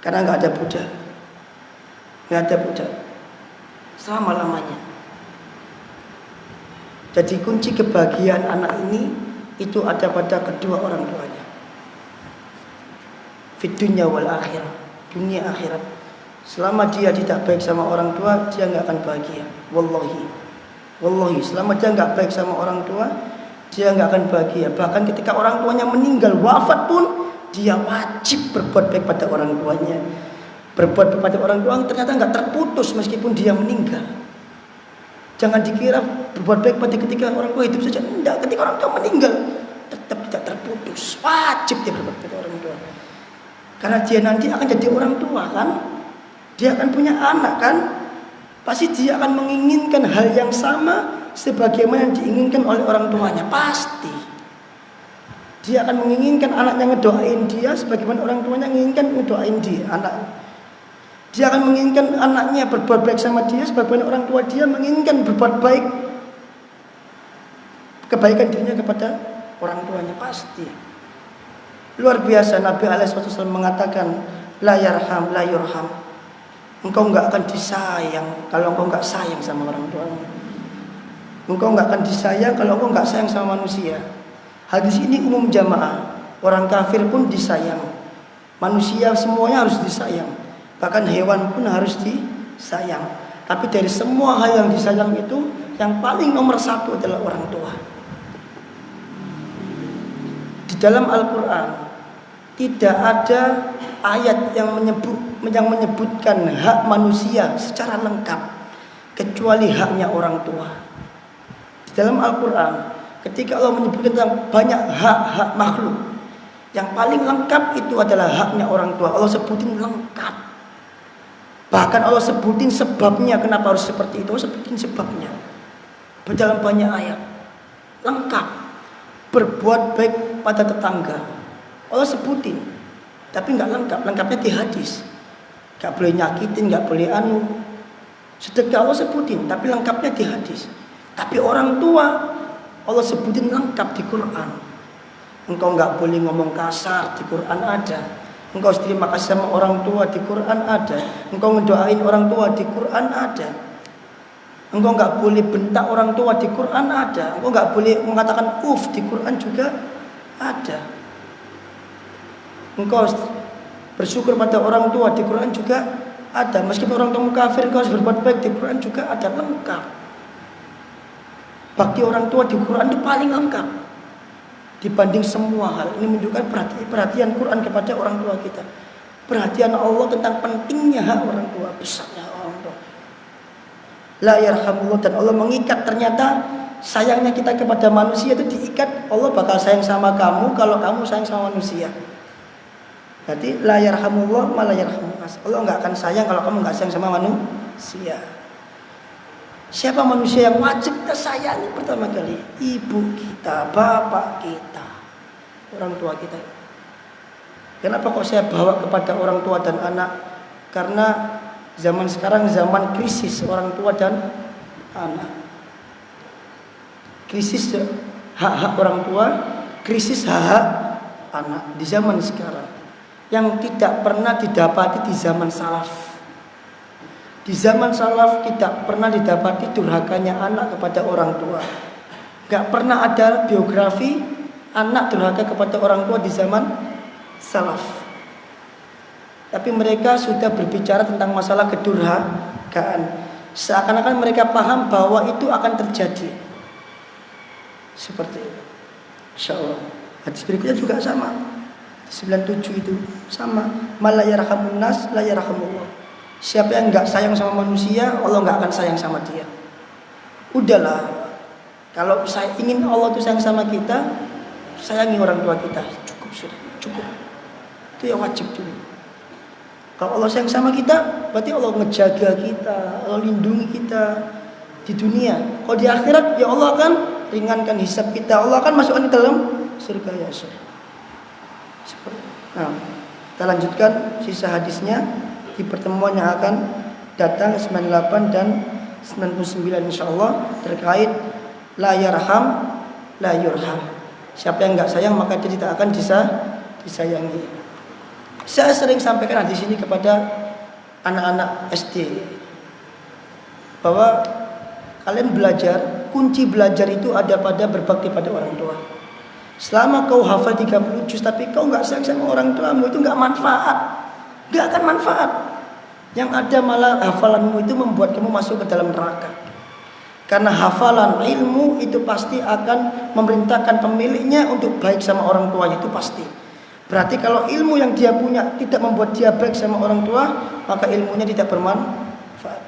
S1: Karena nggak ada budak. Nggak ada budak. Selama-lamanya. Jadi kunci kebahagiaan anak ini itu ada pada kedua orang tuanya. Fid dunya wal akhirah, dunia akhirat. Selama dia tidak baik sama orang tua, dia nggak akan bahagia. Wallahi, selama dia nggak baik sama orang tua, dia nggak akan bahagia. Bahkan ketika orang tuanya meninggal, wafat pun, dia wajib berbuat baik pada orang tuanya. Berbuat baik pada orang tua ternyata nggak terputus meskipun dia meninggal. Jangan dikira berbuat baik pada ketika orang tua hidup saja. Tidak, ketika orang tua meninggal tetap tidak terputus. Wajib dia berbuat baik pada orang tua. Karena dia nanti akan jadi orang tua kan. Dia akan punya anak kan. Pasti dia akan menginginkan hal yang sama sebagaimana yang diinginkan oleh orang tuanya. Pasti. Dia akan menginginkan anaknya ngedoain dia sebagaimana orang tuanya menginginkan ngedoain dia, anak. Dia akan menginginkan anaknya berbuat baik sama dia sebagaimana orang tua dia menginginkan berbuat baik kebaikan dirinya kepada orang tuanya. Pasti. Luar biasa. Nabi SAW mengatakan, la yarham la yurham. Engkau enggak akan disayang kalau engkau enggak sayang sama orang tuamu. Engkau enggak akan disayang kalau engkau enggak sayang sama manusia. Hadis ini umum, jamaah. Orang kafir pun disayang. Manusia semuanya harus disayang. Bahkan hewan pun harus disayang. Tapi dari semua hal yang disayang itu, yang paling nomor satu adalah orang tua. Di dalam Al-Quran tidak ada ayat yang menyebutkan hak manusia secara lengkap kecuali haknya orang tua. Di dalam Al-Quran ketika Allah menyebutkan tentang banyak hak-hak makhluk, yang paling lengkap itu adalah haknya orang tua. Allah sebutin lengkap. Bahkan Allah sebutin sebabnya kenapa harus seperti itu. Allah sebutin sebabnya. dalam banyak ayat. Lengkap. Berbuat baik pada tetangga. Allah sebutin. Tapi nggak lengkap. Lengkapnya di hadis. Nggak boleh nyakitin, nggak boleh sedekah Allah sebutin. Tapi lengkapnya di hadis. Tapi orang tua Allah sebutin lengkap di Quran. Engkau nggak boleh ngomong kasar, di Quran ada. Engkau harus terima kasih sama orang tua, di Quran ada. Engkau ngedoain orang tua, di Quran ada. Engkau nggak boleh bentak orang tua, di Quran ada. Engkau nggak boleh mengatakan di Quran juga ada. Engkau harus bersyukur pada orang tua, di Quran juga ada. Meskipun orang tua kafir, engkau harus berbuat baik, di Quran juga ada. Lengkap. Bakti orang tua di Quran itu paling lengkap dibanding semua hal. Ini menunjukkan perhatian Quran kepada orang tua kita. Perhatian Allah tentang pentingnya hak orang tua, besarnya orang tua. La yarhamullah, dan Allah mengikat. Ternyata sayangnya kita kepada manusia itu diikat. Allah bakal sayang sama kamu kalau kamu sayang sama manusia. Berarti la yarhamullah ma la yarhamunas. Allah nggak akan sayang kalau kamu nggak sayang sama manusia. Siapa manusia yang wajib kita sayangi pertama kali? Ibu kita, bapak kita, orang tua kita. Kenapa kok saya bawa kepada orang tua dan anak? Karena zaman sekarang zaman krisis orang tua dan anak. Krisis hak-hak orang tua, krisis hak-hak anak di zaman sekarang. Yang tidak pernah didapati di zaman salaf. Di zaman salaf tidak pernah didapati durhakanya anak kepada orang tua. Gak pernah ada biografi anak durhaka kepada orang tua di zaman salaf. Tapi mereka sudah berbicara tentang masalah kedurhakaan. Seakan-akan mereka paham bahwa itu akan terjadi. Seperti itu. Insyaallah. Hadis berikutnya juga sama. 97 itu sama. Mala yarhamun nas la yarhamullah. Siapa yang nggak sayang sama manusia, Allah nggak akan sayang sama dia. Udahlah, kalau saya ingin Allah itu sayang sama kita, sayangi orang tua kita. Cukup sudah, cukup. Itu yang wajib dulu. Kalau Allah sayang sama kita, berarti Allah ngejaga kita, Allah lindungi kita di dunia. Kalau di akhirat, ya Allah akan ringankan hisab kita. Allah akan masukkan di dalam surga ya surga. Nah, kita lanjutkan sisa hadisnya di pertemuan yang akan datang 98 dan 99 insyaallah terkait la yarham la yurham. Siapa yang enggak sayang maka dia tidak akan disayangi. Saya sering sampaikan di sini kepada anak-anak SD bahwa kalian belajar, kunci belajar itu ada pada berbakti pada orang tua. Selama kau hafal 30 juz tapi kau enggak sayang sama orang tuamu, itu enggak manfaat. Enggak akan manfaat. Yang ada malah hafalanmu itu membuat kamu masuk ke dalam neraka. Karena hafalan ilmu itu pasti akan memerintahkan pemiliknya untuk baik sama orang tuanya, itu pasti. Berarti kalau ilmu yang dia punya tidak membuat dia baik sama orang tua, maka ilmunya tidak bermanfaat.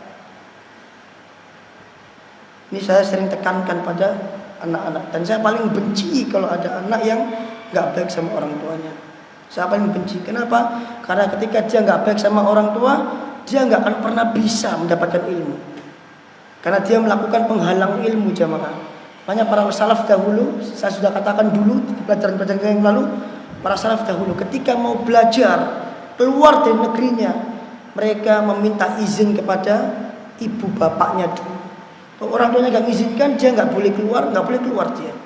S1: Ini saya sering tekankan pada anak-anak. Dan saya paling benci kalau ada anak yang gak baik sama orang tuanya. Saya paling benci. Kenapa? Karena ketika dia gak baik sama orang tua, dia gak akan pernah bisa mendapatkan ilmu. Karena dia melakukan penghalang ilmu jamaah. Makanya para salaf dahulu, saya sudah katakan dulu di pelajaran-pelajaran yang lalu, para salaf dahulu ketika mau belajar keluar dari negerinya, mereka meminta izin kepada ibu bapaknya dulu. Kalau orang tuanya gak mengizinkan, dia gak boleh keluar dia.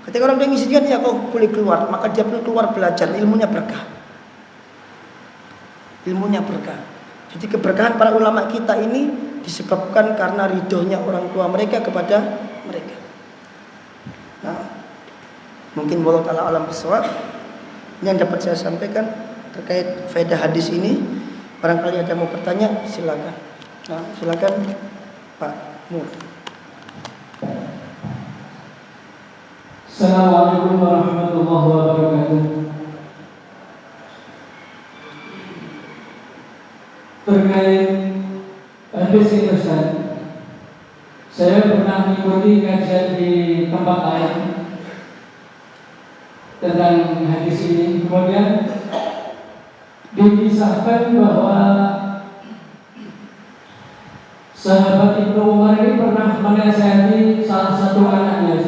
S1: Ketika orang tua mengizinkan, ya kau boleh keluar, maka dia boleh keluar belajar, ilmunya berkah. Ilmunya berkah. Jadi keberkahan para ulama kita ini disebabkan karena ridhonya orang tua mereka kepada mereka. Nah, mungkin wallahu ta'ala alam bisawab. Ini yang dapat saya sampaikan terkait faedah hadis ini. Barangkali ada yang mau bertanya, silakan. Nah, silakan Pak Nur.
S2: Assalamualaikum warahmatullahi wabarakatuh. Terkait hadis ini Ustaz, saya pernah mengikuti kajian di tempat lain tentang hadis ini. Kemudian dikisahkan bahwa Sahabat Ibnu Umar ini pernah menasihati salah satu anaknya.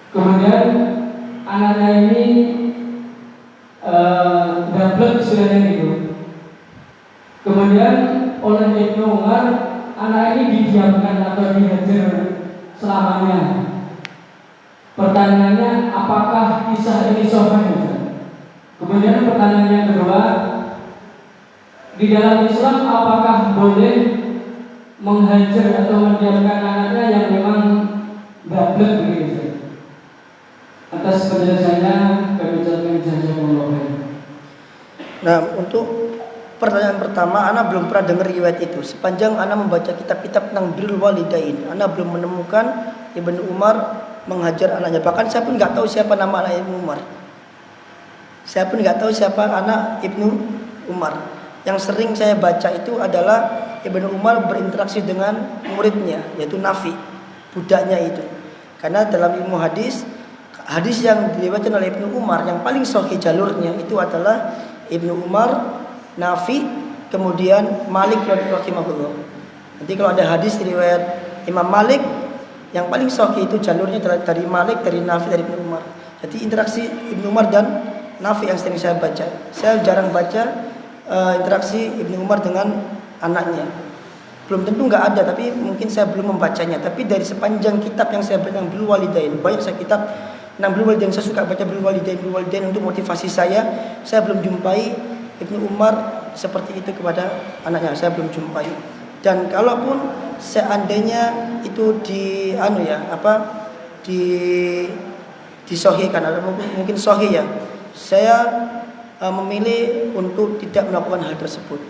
S2: Kemudian anaknya ini double istilahnya gitu. Kemudian oleh Ibnu Umar, anak ini didiamkan atau dihajar selamanya. Pertanyaannya, apakah kisah ini sahih? Kemudian pertanyaan yang kedua, di dalam Islam apakah boleh menghajar atau mendiamkan anaknya yang memang double begitu? Atas penjelasannya kami ucapkan jazakumullah.
S1: Nah, untuk pertanyaan pertama, Ana belum pernah dengar riwayat itu. Sepanjang Ana membaca kitab-kitab tentang birrul walidain, Ana belum menemukan Ibnu Umar menghajar anaknya. Bahkan saya pun nggak tahu siapa nama anak Ibnu Umar. Saya pun nggak tahu siapa anak Ibnu Umar. Yang sering saya baca itu adalah Ibnu Umar berinteraksi dengan muridnya, yaitu Nafi, budaknya itu. Karena dalam ilmu hadis yang diriwayatkan oleh Ibnu Umar yang paling sahih jalurnya itu adalah Ibnu Umar, Nafi, kemudian Malik rahimahullah. Nanti kalau ada hadis riwayat Imam Malik, yang paling sahih itu jalurnya dari Malik, dari Nafi, dari Ibnu Umar. Jadi interaksi Ibnu Umar dan Nafi yang sering saya baca. Saya jarang baca interaksi Ibnu Umar dengan anaknya. Belum tentu nggak ada, tapi mungkin saya belum membacanya. Tapi dari sepanjang kitab yang saya baca yang Birrul Walidain, banyak saya kitab tentang Birrul Walidain, saya suka baca Birrul Walidain untuk motivasi saya. Saya belum jumpai Ibnu Umar seperti itu kepada anaknya, saya belum jumpai. Dan kalaupun seandainya itu disahihkan atau mungkin sahih ya, saya memilih untuk tidak melakukan hal tersebut.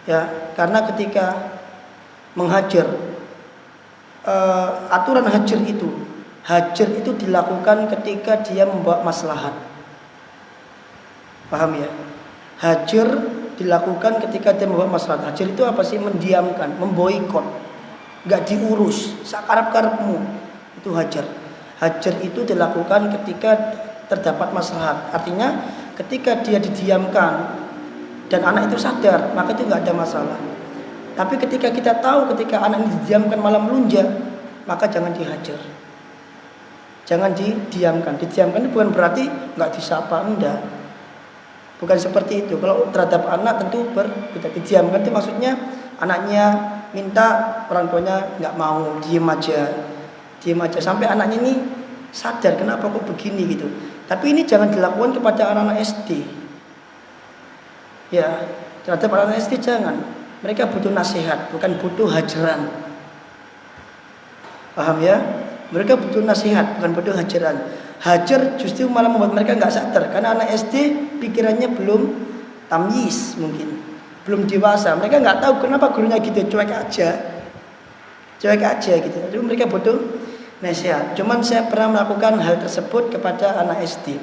S1: Ya, karena ketika menghajar, aturan hajar itu dilakukan ketika dia membawa maslahat. Paham ya? Hajar dilakukan ketika dia membawa maslahat. Hajar itu apa sih? Mendiamkan, memboikot, nggak diurus, sakarep-karepmu. Itu hajar. Hajar itu dilakukan ketika terdapat maslahat. Artinya ketika dia didiamkan dan anak itu sadar, maka itu nggak ada masalah. Tapi ketika kita tahu ketika anak ini didiamkan malah melunjak, maka jangan dihajar. Jangan didiamkan. Didiamkan itu bukan berarti nggak disapa, enggak. Bukan seperti itu. Kalau terhadap anak tentu berbeda. Didiamkan itu maksudnya anaknya minta, orang tuanya nggak mau, diem aja sampai anaknya ini sadar kenapa kok begini gitu. Tapi ini jangan dilakukan kepada anak-anak SD. Ya, terhadap anak-anak SD jangan. Mereka butuh nasihat, bukan butuh hajaran. Paham ya? Mereka butuh nasihat, bukan butuh hajaran. Hajar justru malah membuat mereka nggak sadar, karena anak SD pikirannya belum tamyiz, mungkin belum dewasa. Mereka nggak tahu kenapa gurunya gitu, cuek aja gitu. Jadi mereka butuh nasihat. Cuman saya pernah melakukan hal tersebut kepada anak SD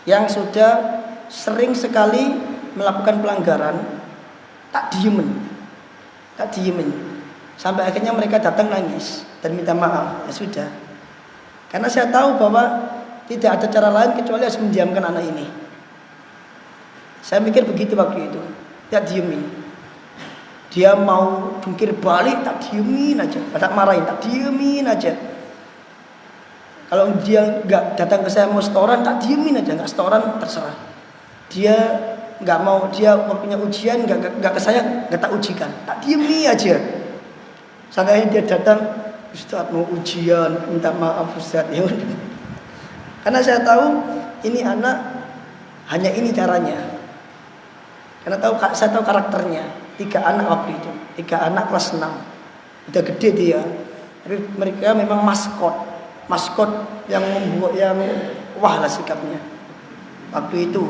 S1: yang sudah sering sekali melakukan pelanggaran, tak diemin, sampai akhirnya mereka datang nangis dan minta maaf. Ya sudah, karena saya tahu bahwa tidak ada cara lain kecuali harus mendiamkan anak ini. Saya mikir begitu waktu itu, tak diemin. Dia mau jungkir balik, tak diemin aja. Tak marahin, tak diemin aja. Kalau dia nggak datang ke saya mau setoran, tak diemin aja. Nggak setoran terserah. Dia nggak mau, dia waktunya ujian nggak ke saya, nggak tak ujikan. Tak diemin aja. Sampai dia datang, Ustaz mau ujian, minta maaf Ustaz. Ya udah. Karena saya tahu ini anak hanya ini caranya. Karena saya tahu karakternya. 3 anak waktu itu, 3 anak kelas 6. Udah gede dia. Tapi mereka memang maskot yang membuat yang wah lah sikapnya. Waktu itu,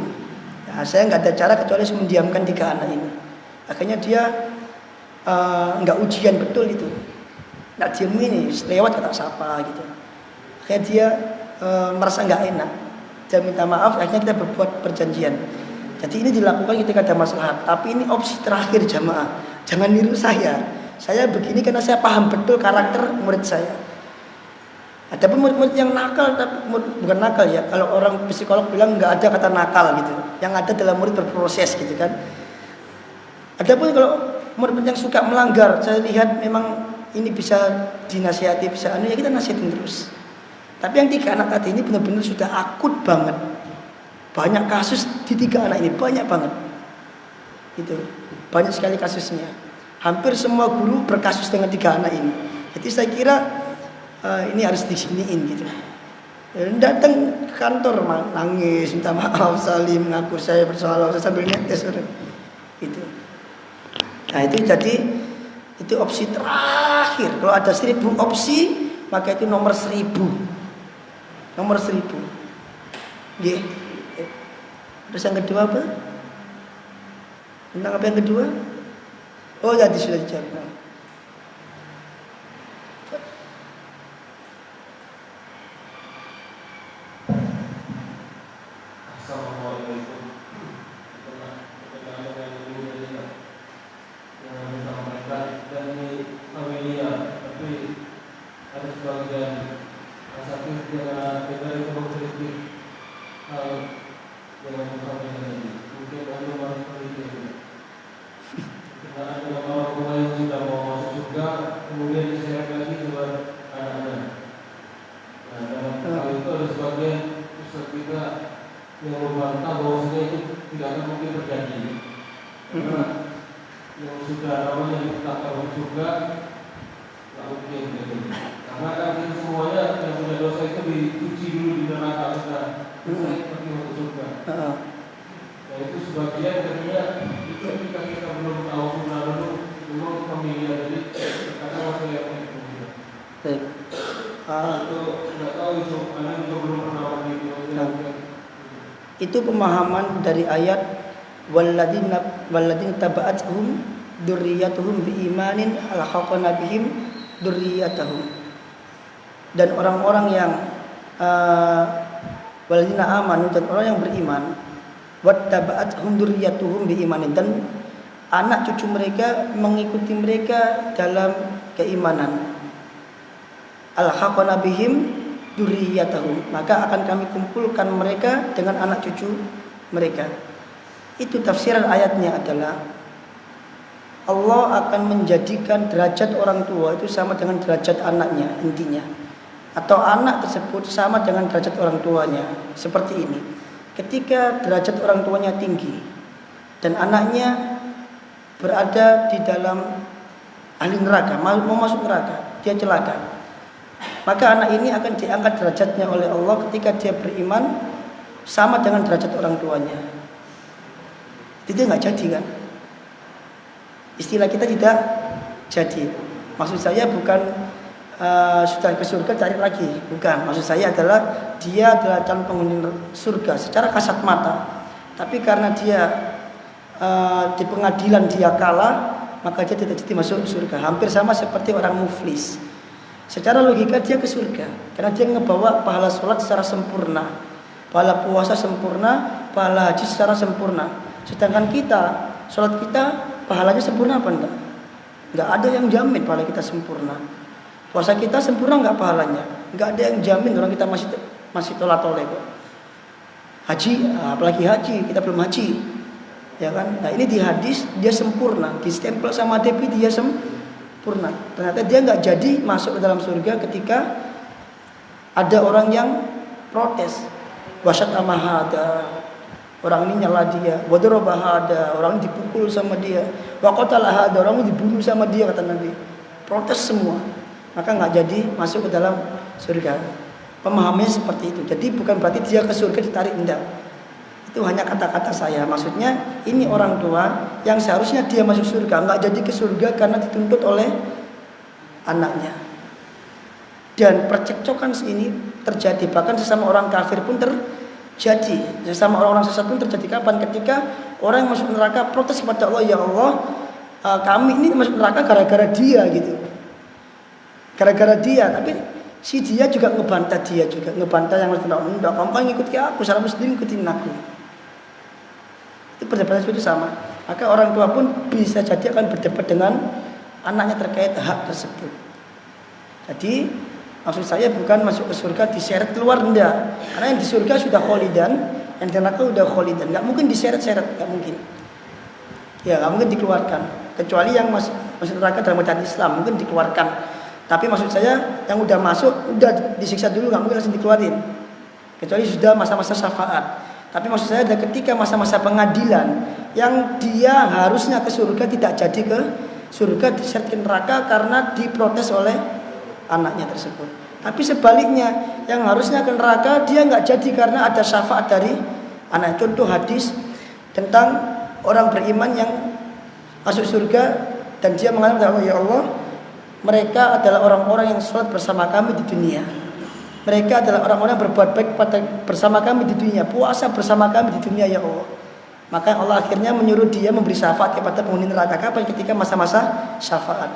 S1: ya, saya nggak ada cara kecuali mendiamkan 3 anak ini. Akhirnya dia nggak ujian betul itu, nggak diem ini, lewat kata sapa gitu. Akhirnya dia merasa nggak enak, dia minta maaf. Akhirnya kita berbuat perjanjian. Jadi ini dilakukan ketika ada masalah. Tapi ini opsi terakhir jamaah. Jangan niru saya. Saya begini karena saya paham betul karakter murid saya. Ada pun murid-murid yang nakal, tapi bukan nakal ya. Kalau orang psikolog bilang nggak ada kata nakal gitu. Yang ada adalah murid berproses gitu kan. Ada pun kalau murid yang suka melanggar, saya lihat memang ini bisa dinasihati, bisa ya kita nasihatin terus. Tapi yang 3 anak tadi ini benar-benar sudah akut banget. Banyak kasus di 3 anak ini, banyak banget. Itu banyak sekali kasusnya. Hampir semua guru berkasus dengan 3 anak ini. Jadi saya kira ini harus disiniin gitu. Datang ke kantor nangis, minta maaf, salim, ngaku saya bersalah, saya sambil netes itu. Nah itu jadi itu opsi terakhir. Kalau ada 1000 opsi, maka itu nomor 1000. Nomor 1000. Nggih. Terus yang kedua apa? Tentang apa yang kedua? Oh jadi sudah dijawab.
S3: Assalamualaikum. Dan ini familia, tapi ada sebagian sakit dari kritik hal yang kami mungkin ada orang politik. Kita ada orang yang sudah mau masuk surga, kemudian diseret lagi kepada anak-anak. Nah, dalam hal itu ada sebagian Ustaz kita yang membantah bahwasanya itu tidak akan mungkin terjadi. Karena yang sudah namanya ditetapkan oleh surga tidak mungkin terjadi. Karena kan itu semuanya yang punya dosa itu dicuci dulu di neraka sudah pergi masuk surga. Nah itu sebagian katanya itu ketika kita belum tahu sunnah dulu belum familiar jadi karena masih yang itu. Itu tidak tahu itu karena juga belum pernah begitu.
S1: Itu pemahaman dari ayat walladzina taba'athum dzurriyyatuhum biimanin alhaqna bihim dzurriyyatahum. Dan orang-orang yang walladzina amanu, dan orang yang beriman, wattaba'athum dzurriyyatuhum biimanin, dan anak cucu mereka mengikuti mereka dalam keimanan. Alhaqna bihim dzurriyyatahum, maka akan kami kumpulkan mereka dengan anak cucu mereka. Itu tafsiran ayatnya adalah Allah akan menjadikan derajat orang tua itu sama dengan derajat anaknya intinya, atau anak tersebut sama dengan derajat orang tuanya. Seperti ini, ketika derajat orang tuanya tinggi dan anaknya berada di dalam ahli neraka, mau masuk neraka, dia celaka, maka anak ini akan diangkat derajatnya oleh Allah ketika dia beriman sama dengan derajat orang tuanya. Itu nggak jadi kan? Istilah kita tidak jadi. Maksud saya bukan sudah ke surga cari lagi, bukan. Maksud saya adalah dia adalah calon penghuni surga secara kasat mata. Tapi karena dia di pengadilan dia kalah, maka dia tidak jadi masuk surga. Hampir sama seperti orang muflis. Secara logika dia ke surga karena dia ngebawa pahala sholat secara sempurna, pahala puasa sempurna, pahala haji secara sempurna. Sedangkan kita, sholat kita pahalanya sempurna apa enggak? Enggak ada yang jamin pahala kita sempurna. Puasa kita sempurna enggak pahalanya? Enggak ada yang jamin, orang kita masih tolak-tolak kok. Haji, apalagi haji, kita belum haji. Ya kan? Nah, ini di hadis dia sempurna, distempel sama Dewi dia sempurna. Ternyata dia enggak jadi masuk ke dalam surga ketika ada orang yang protes. Wasyat amahada, orang ini nyala dia, wadarabahada, orang dipukul sama dia, waqatalahada, orang dibunuh sama dia, kata Nabi. Protes semua, maka nggak jadi masuk ke dalam surga. Pemahamannya seperti itu. Jadi bukan berarti dia ke surga ditarik, enggak. Itu hanya kata-kata saya. Maksudnya ini orang tua yang seharusnya dia masuk surga, nggak jadi ke surga karena dituntut oleh anaknya. Dan percekcokan ini terjadi, bahkan sesama orang kafir pun terjadi, sesama orang-orang sesat pun terjadi. Kapan? Ketika orang yang masuk neraka protes kepada Allah, ya Allah, kami ini masuk neraka gara-gara dia gitu, gara-gara dia. Tapi si dia juga ngebantah, dia juga ngebantah yang lain. Enggak, kamu kan ngikuti aku, salah sendiri ngikutin aku. Itu perdebatan seperti itu sama. Maka orang tua pun bisa jadi akan berdebat dengan anaknya terkait hak tersebut. Jadi maksud saya bukan masuk ke surga diseret keluar, enggak. Karena yang di surga sudah kholidan, yang di neraka sudah kholidan. Enggak mungkin diseret-seret, enggak mungkin. Ya, enggak mungkin dikeluarkan. kecuali yang masuk neraka dalam keadaan Islam mungkin dikeluarkan. Tapi maksud saya yang udah masuk udah disiksa dulu, nggak mungkin langsung dikeluarin. Kecuali sudah masa-masa syafaat. Tapi maksud saya ada ketika masa-masa pengadilan yang dia harusnya ke surga tidak jadi ke surga, diseret ke neraka karena diprotes oleh anaknya tersebut. Tapi sebaliknya yang harusnya ke neraka dia nggak jadi karena ada syafaat dari anak. Contoh hadis tentang orang beriman yang masuk surga dan dia mengatakan, ya Allah, mereka adalah orang-orang yang sholat bersama kami di dunia. Mereka adalah orang-orang yang berbuat baik bersama kami di dunia, puasa bersama kami di dunia, ya Allah. Maka Allah akhirnya menyuruh dia memberi syafaat kepada penghuni neraka. Kapan? Ketika masa-masa syafaat.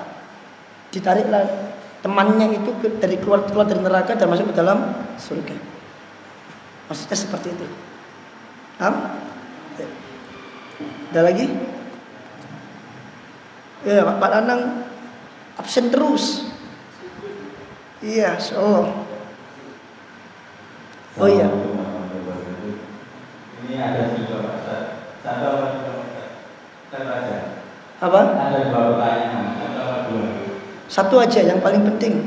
S1: Ditariklah temannya itu dari keluar dari neraka dan masuk ke dalam surga. Maksudnya seperti itu. Ada lagi? Ya, Pak Nanang absen terus. Iya, oh iya.
S4: Ini ada juga Pak Ustaz. Satu aja.
S1: Apa?
S4: Ada 2 pertanyaan. Dua.
S1: Satu aja yang paling penting.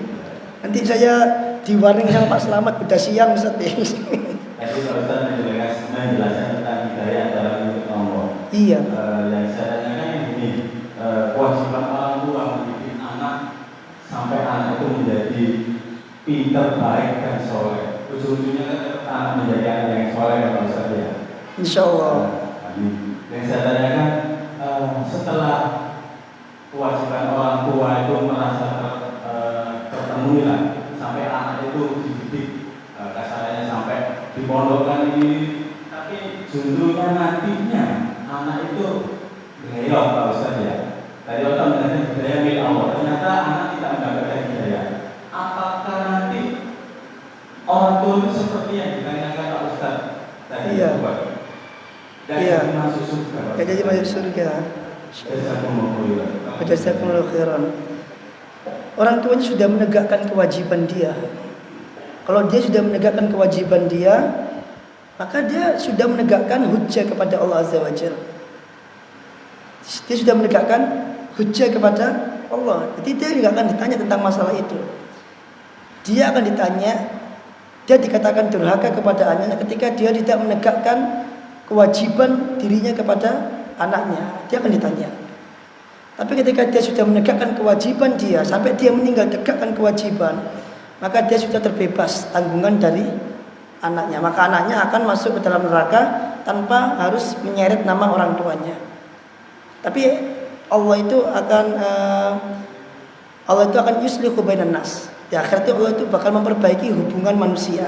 S1: Nanti saya di warning sama Pak Selamat udah siang Ustaz.
S4: Tadi Pak Ustaz menjelaskan tentang hidayah dalam hidup Allah.
S1: Iya.
S4: Yang saya tanyakan yang ini, kewajiban orang tua mendidik anak sampai anak itu menjadi pintar, baik dan soleh. Ujung-ujungnya anak menjadi anak yang soleh ya Pak Ustaz ya.
S1: Insya Allah.
S4: Yang saya tanyakan, setelah kewajiban orang tua itu merasa terpenuhi lah, sampai anak itu dididik, kasarnya sampai dipondokkan ini, tapi justru nantinya anak itu belok Pak Ustaz ya. Tadi orang mengatakan hidayah milik Allah, ternyata anak tidak mendapatkan hidayah. Apakah nanti orang tua itu seperti yang ditanyakan Pak Ustaz tadi?
S1: Iya.
S4: Iya. Masuk surga.
S1: Jadi masuk surga. Jazakumullahu khairan. Orang tuanya sudah menegakkan kewajiban dia. Kalau dia sudah menegakkan kewajiban dia, maka dia sudah menegakkan hujjah kepada Allah Azza wa Jalla. Dia sudah menegakkan hujjah kepada Allah. Jadi dia tidak akan ditanya tentang masalah itu. Dia akan ditanya, dia dikatakan durhaka kepada anaknya ketika dia tidak menegakkan kewajiban dirinya kepada anaknya. Dia akan ditanya. Tapi ketika dia sudah menegakkan kewajiban dia, sampai dia meninggal tegakkan kewajiban, maka dia sudah terbebas tanggungan dari anaknya. Maka anaknya akan masuk ke dalam neraka tanpa harus menyeret nama orang tuanya. Tapi Allah itu akan yuslihu bainan nas. Di akhirat itu Allah itu bakal memperbaiki hubungan manusia.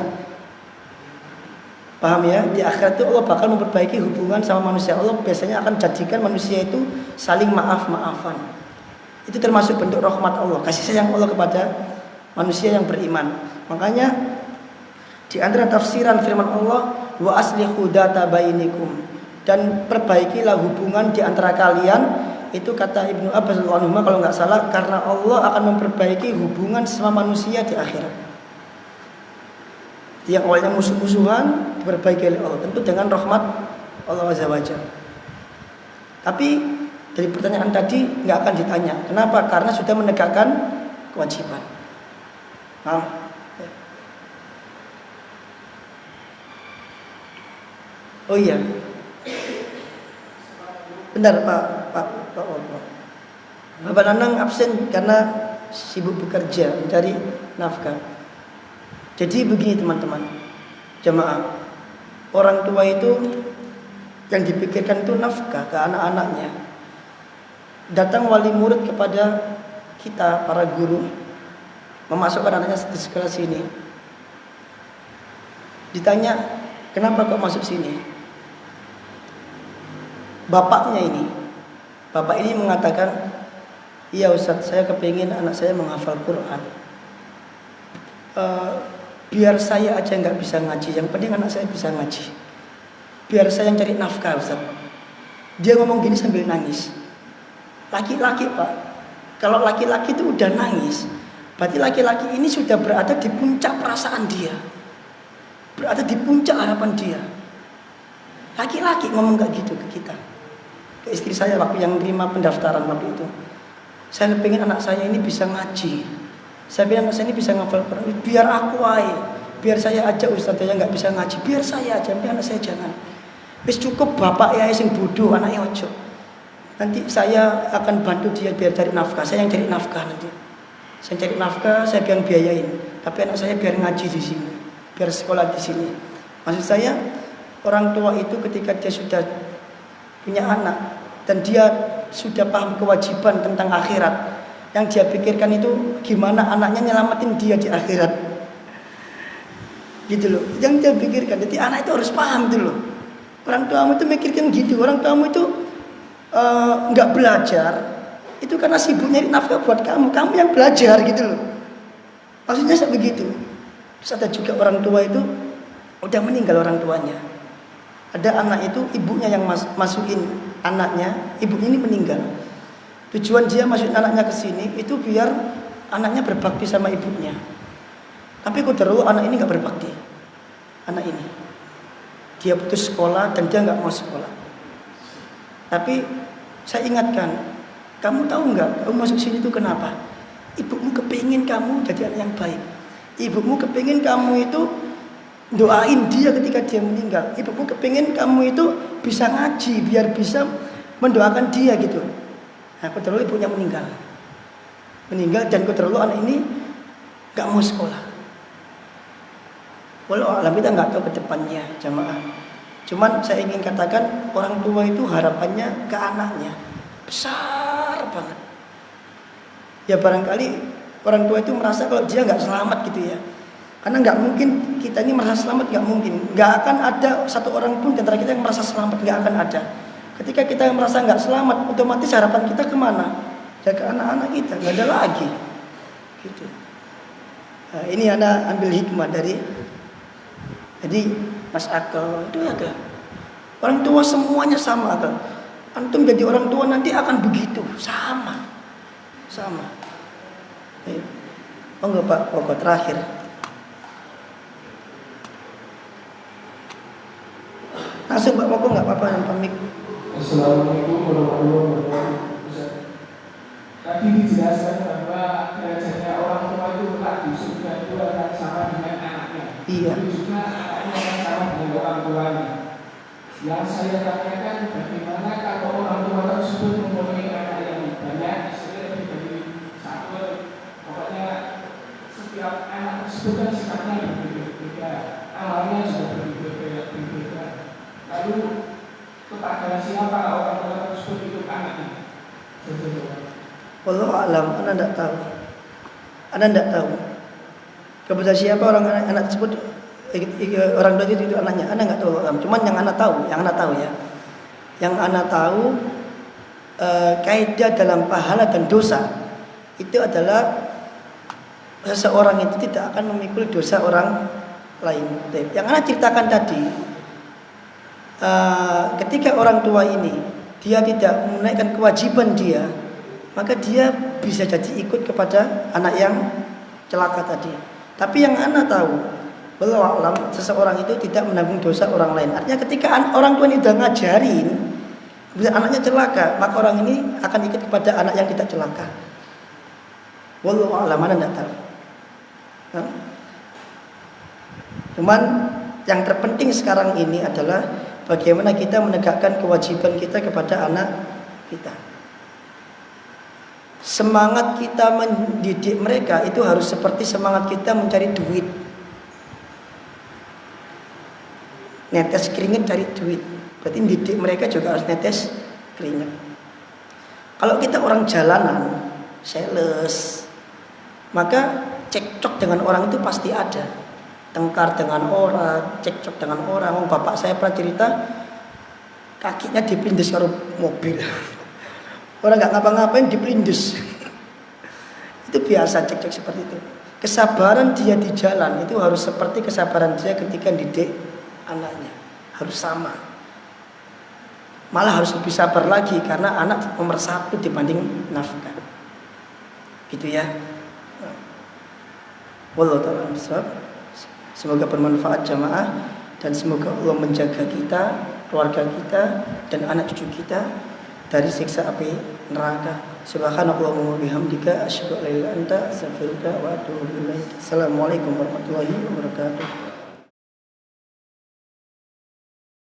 S1: Paham ya? Di akhirat itu Allah bakal memperbaiki hubungan sama manusia. Allah biasanya akan jadikan manusia itu saling maaf-maafan. Itu termasuk bentuk rahmat Allah, kasih sayang Allah kepada manusia yang beriman. Makanya di antara tafsiran firman Allah, wa aslihu data bainikum, dan perbaikilah hubungan di antara kalian. Itu kata Ibnu Abbas radhiyallahu anhu kalau nggak salah, karena Allah akan memperbaiki hubungan sama manusia di akhirat. Yang awalnya musuh-musuhan diperbaiki oleh Allah, tentu dengan rahmat Allah Azza wa Jalla. Tapi dari pertanyaan tadi nggak akan ditanya. Kenapa? Karena sudah menegakkan kewajiban. Oh iya. Bentar Pak. Bapak Nanang absen karena sibuk bekerja mencari nafkah. Jadi begini teman-teman, jemaah, orang tua itu yang dipikirkan itu nafkah ke anak-anaknya. Datang wali murid kepada kita para guru, memasukkan anaknya di sekolah sini. Ditanya, kenapa kok masuk sini? Bapak ini mengatakan, iya Ustaz, saya kepingin anak saya menghafal Quran. Biar saya aja nggak bisa ngaji, yang penting anak saya bisa ngaji. Biar saya yang cari nafkah Ustaz. Dia ngomong gini sambil nangis. Laki-laki Pak, kalau laki-laki itu udah nangis, berarti laki-laki ini sudah berada di puncak perasaan dia, berada di puncak harapan dia. Laki-laki ngomong kayak gitu ke kita. ke istri saya waktu yang terima pendaftaran waktu itu. Saya pengen anak saya ini bisa ngaji. Saya pengen anak saya ini bisa ngafal Quran. Biar aku aja. Biar saya aja ustadznya yang nggak bisa ngaji. Biar saya aja, biar anak saya jangan. Wis cukup bapak ya sing bodoh, anaknya ojo. Nanti saya akan bantu dia biar cari nafkah. Saya yang cari nafkah nanti. Saya cari nafkah, saya yang biayain. Tapi anak saya biar ngaji di sini, biar sekolah di sini. Maksud saya orang tua itu ketika dia sudah punya anak dan dia sudah paham kewajiban tentang akhirat, yang dia pikirkan itu gimana anaknya nyelamatin dia di akhirat, gitu loh. Yang dia pikirkan, jadi anak itu harus paham gitu loh. Orang tuamu itu mikirkan gitu, orang tuamu itu nggak belajar, itu karena sibuk nyari nafkah buat kamu yang belajar gitu loh. Maksudnya begitu. Terus ada juga orang tua itu udah meninggal orang tuanya. Ada anak itu ibunya yang masukin anaknya, ibunya ini meninggal. Tujuan dia masukin anaknya ke sini itu biar anaknya berbakti sama ibunya. Tapi kodarullah anak ini nggak berbakti. Anak ini dia putus sekolah dan dia nggak mau sekolah. Tapi saya ingatkan, kamu tahu nggak? Kamu masuk sini itu kenapa? Ibumu kepingin kamu jadi anak yang baik. Ibumu kepingin kamu itu doain dia ketika dia meninggal. Ibumu kepingin kamu itu bisa ngaji biar bisa mendoakan dia gitu. Nah, kodarullah ibunya meninggal dan kodarullah anak ini nggak mau sekolah. Walau alam kita nggak tahu ke depannya jamaah. Cuman saya ingin katakan orang tua itu harapannya ke anaknya besar banget. Ya barangkali orang tua itu merasa kalau dia nggak selamat gitu ya. Karena nggak mungkin kita ini merasa selamat, nggak mungkin. Nggak akan ada satu orang pun di antara kita yang merasa selamat, nggak akan ada. Ketika kita merasa nggak selamat, otomatis harapan kita kemana? Ya ke anak-anak kita, nggak ada lagi. Gitu. Nah, ini Anda ambil hikmah dari. Jadi Mas Akal itu ya kan. Orang tua semuanya sama kan. Antum jadi orang tua nanti akan begitu, sama. Oh enggak Pak, pokok terakhir. Langsung Pak Moko nggak apa-apa yang pamit.
S2: Assalamualaikum warahmatullahi wabarakatuh. Tadi dijelaskan bahwa derajatnya orang tua itu kelak di surga itu akan sama dengan anaknya.
S1: Iya.
S2: Itu juga anaknya akan sama dengan orang tuanya. Yang saya tanyakan bagaimana kalau orang tua tersebut mempunyai anak yang banyak, istrinya lebih dari satu, pokoknya setiap anak tersebut kan sifatnya berbeda, amalnya juga berbeda. Lalu kepada siapa orang tua tersebut itu anaknya?
S1: Wallahu a'lam, Anda tidak tahu. Kepada siapa anak tersebut orang tua itu anaknya, Anda nggak tahu. Cuman yang Anda tahu ya. Yang Anda tahu kaidah dalam pahala dan dosa itu adalah seseorang itu tidak akan memikul dosa orang lain. Yang Anda ceritakan tadi, ketika orang tua ini dia tidak menaikkan kewajiban dia, maka dia bisa jadi ikut kepada anak yang celaka tadi. Tapi yang Anda tahu, wallahu a'lam, seseorang itu tidak menanggung dosa orang lain. Artinya ketika orang tua ini sudah ngajarin, bila anaknya celaka, maka orang ini akan ikut kepada anak yang tidak celaka. Wallahu a'lam, Anda tidak tahu. Nah. Cuman yang terpenting sekarang ini adalah bagaimana kita menegakkan kewajiban kita kepada anak kita. Semangat kita mendidik mereka itu harus seperti semangat kita mencari duit. Netes keringat cari duit. Berarti mendidik mereka juga harus netes keringat. Kalau kita orang jalanan, sales, maka cekcok dengan orang itu pasti ada. Tengkar dengan orang, cekcok dengan orang. Bapak saya pernah cerita, kakinya dipindes karo mobil. Orang nggak ngapa-ngapain dipindes. Itu biasa cekcok seperti itu. Kesabaran dia di jalan itu harus seperti kesabaran dia ketika didik anaknya, harus sama. Malah harus lebih sabar lagi karena anak nomor satu dibanding nafkah. Gitu ya. Wallahu ta'ala bishawab. Semoga bermanfaat jamaah dan semoga Allah menjaga kita, keluarga kita dan anak cucu kita dari siksa api neraka. Subhanallahumma wa bihamdika asyhadu an la ilaha illa anta astaghfiruka wa atubu ilaik. Assalamualaikum warahmatullahi wabarakatuh.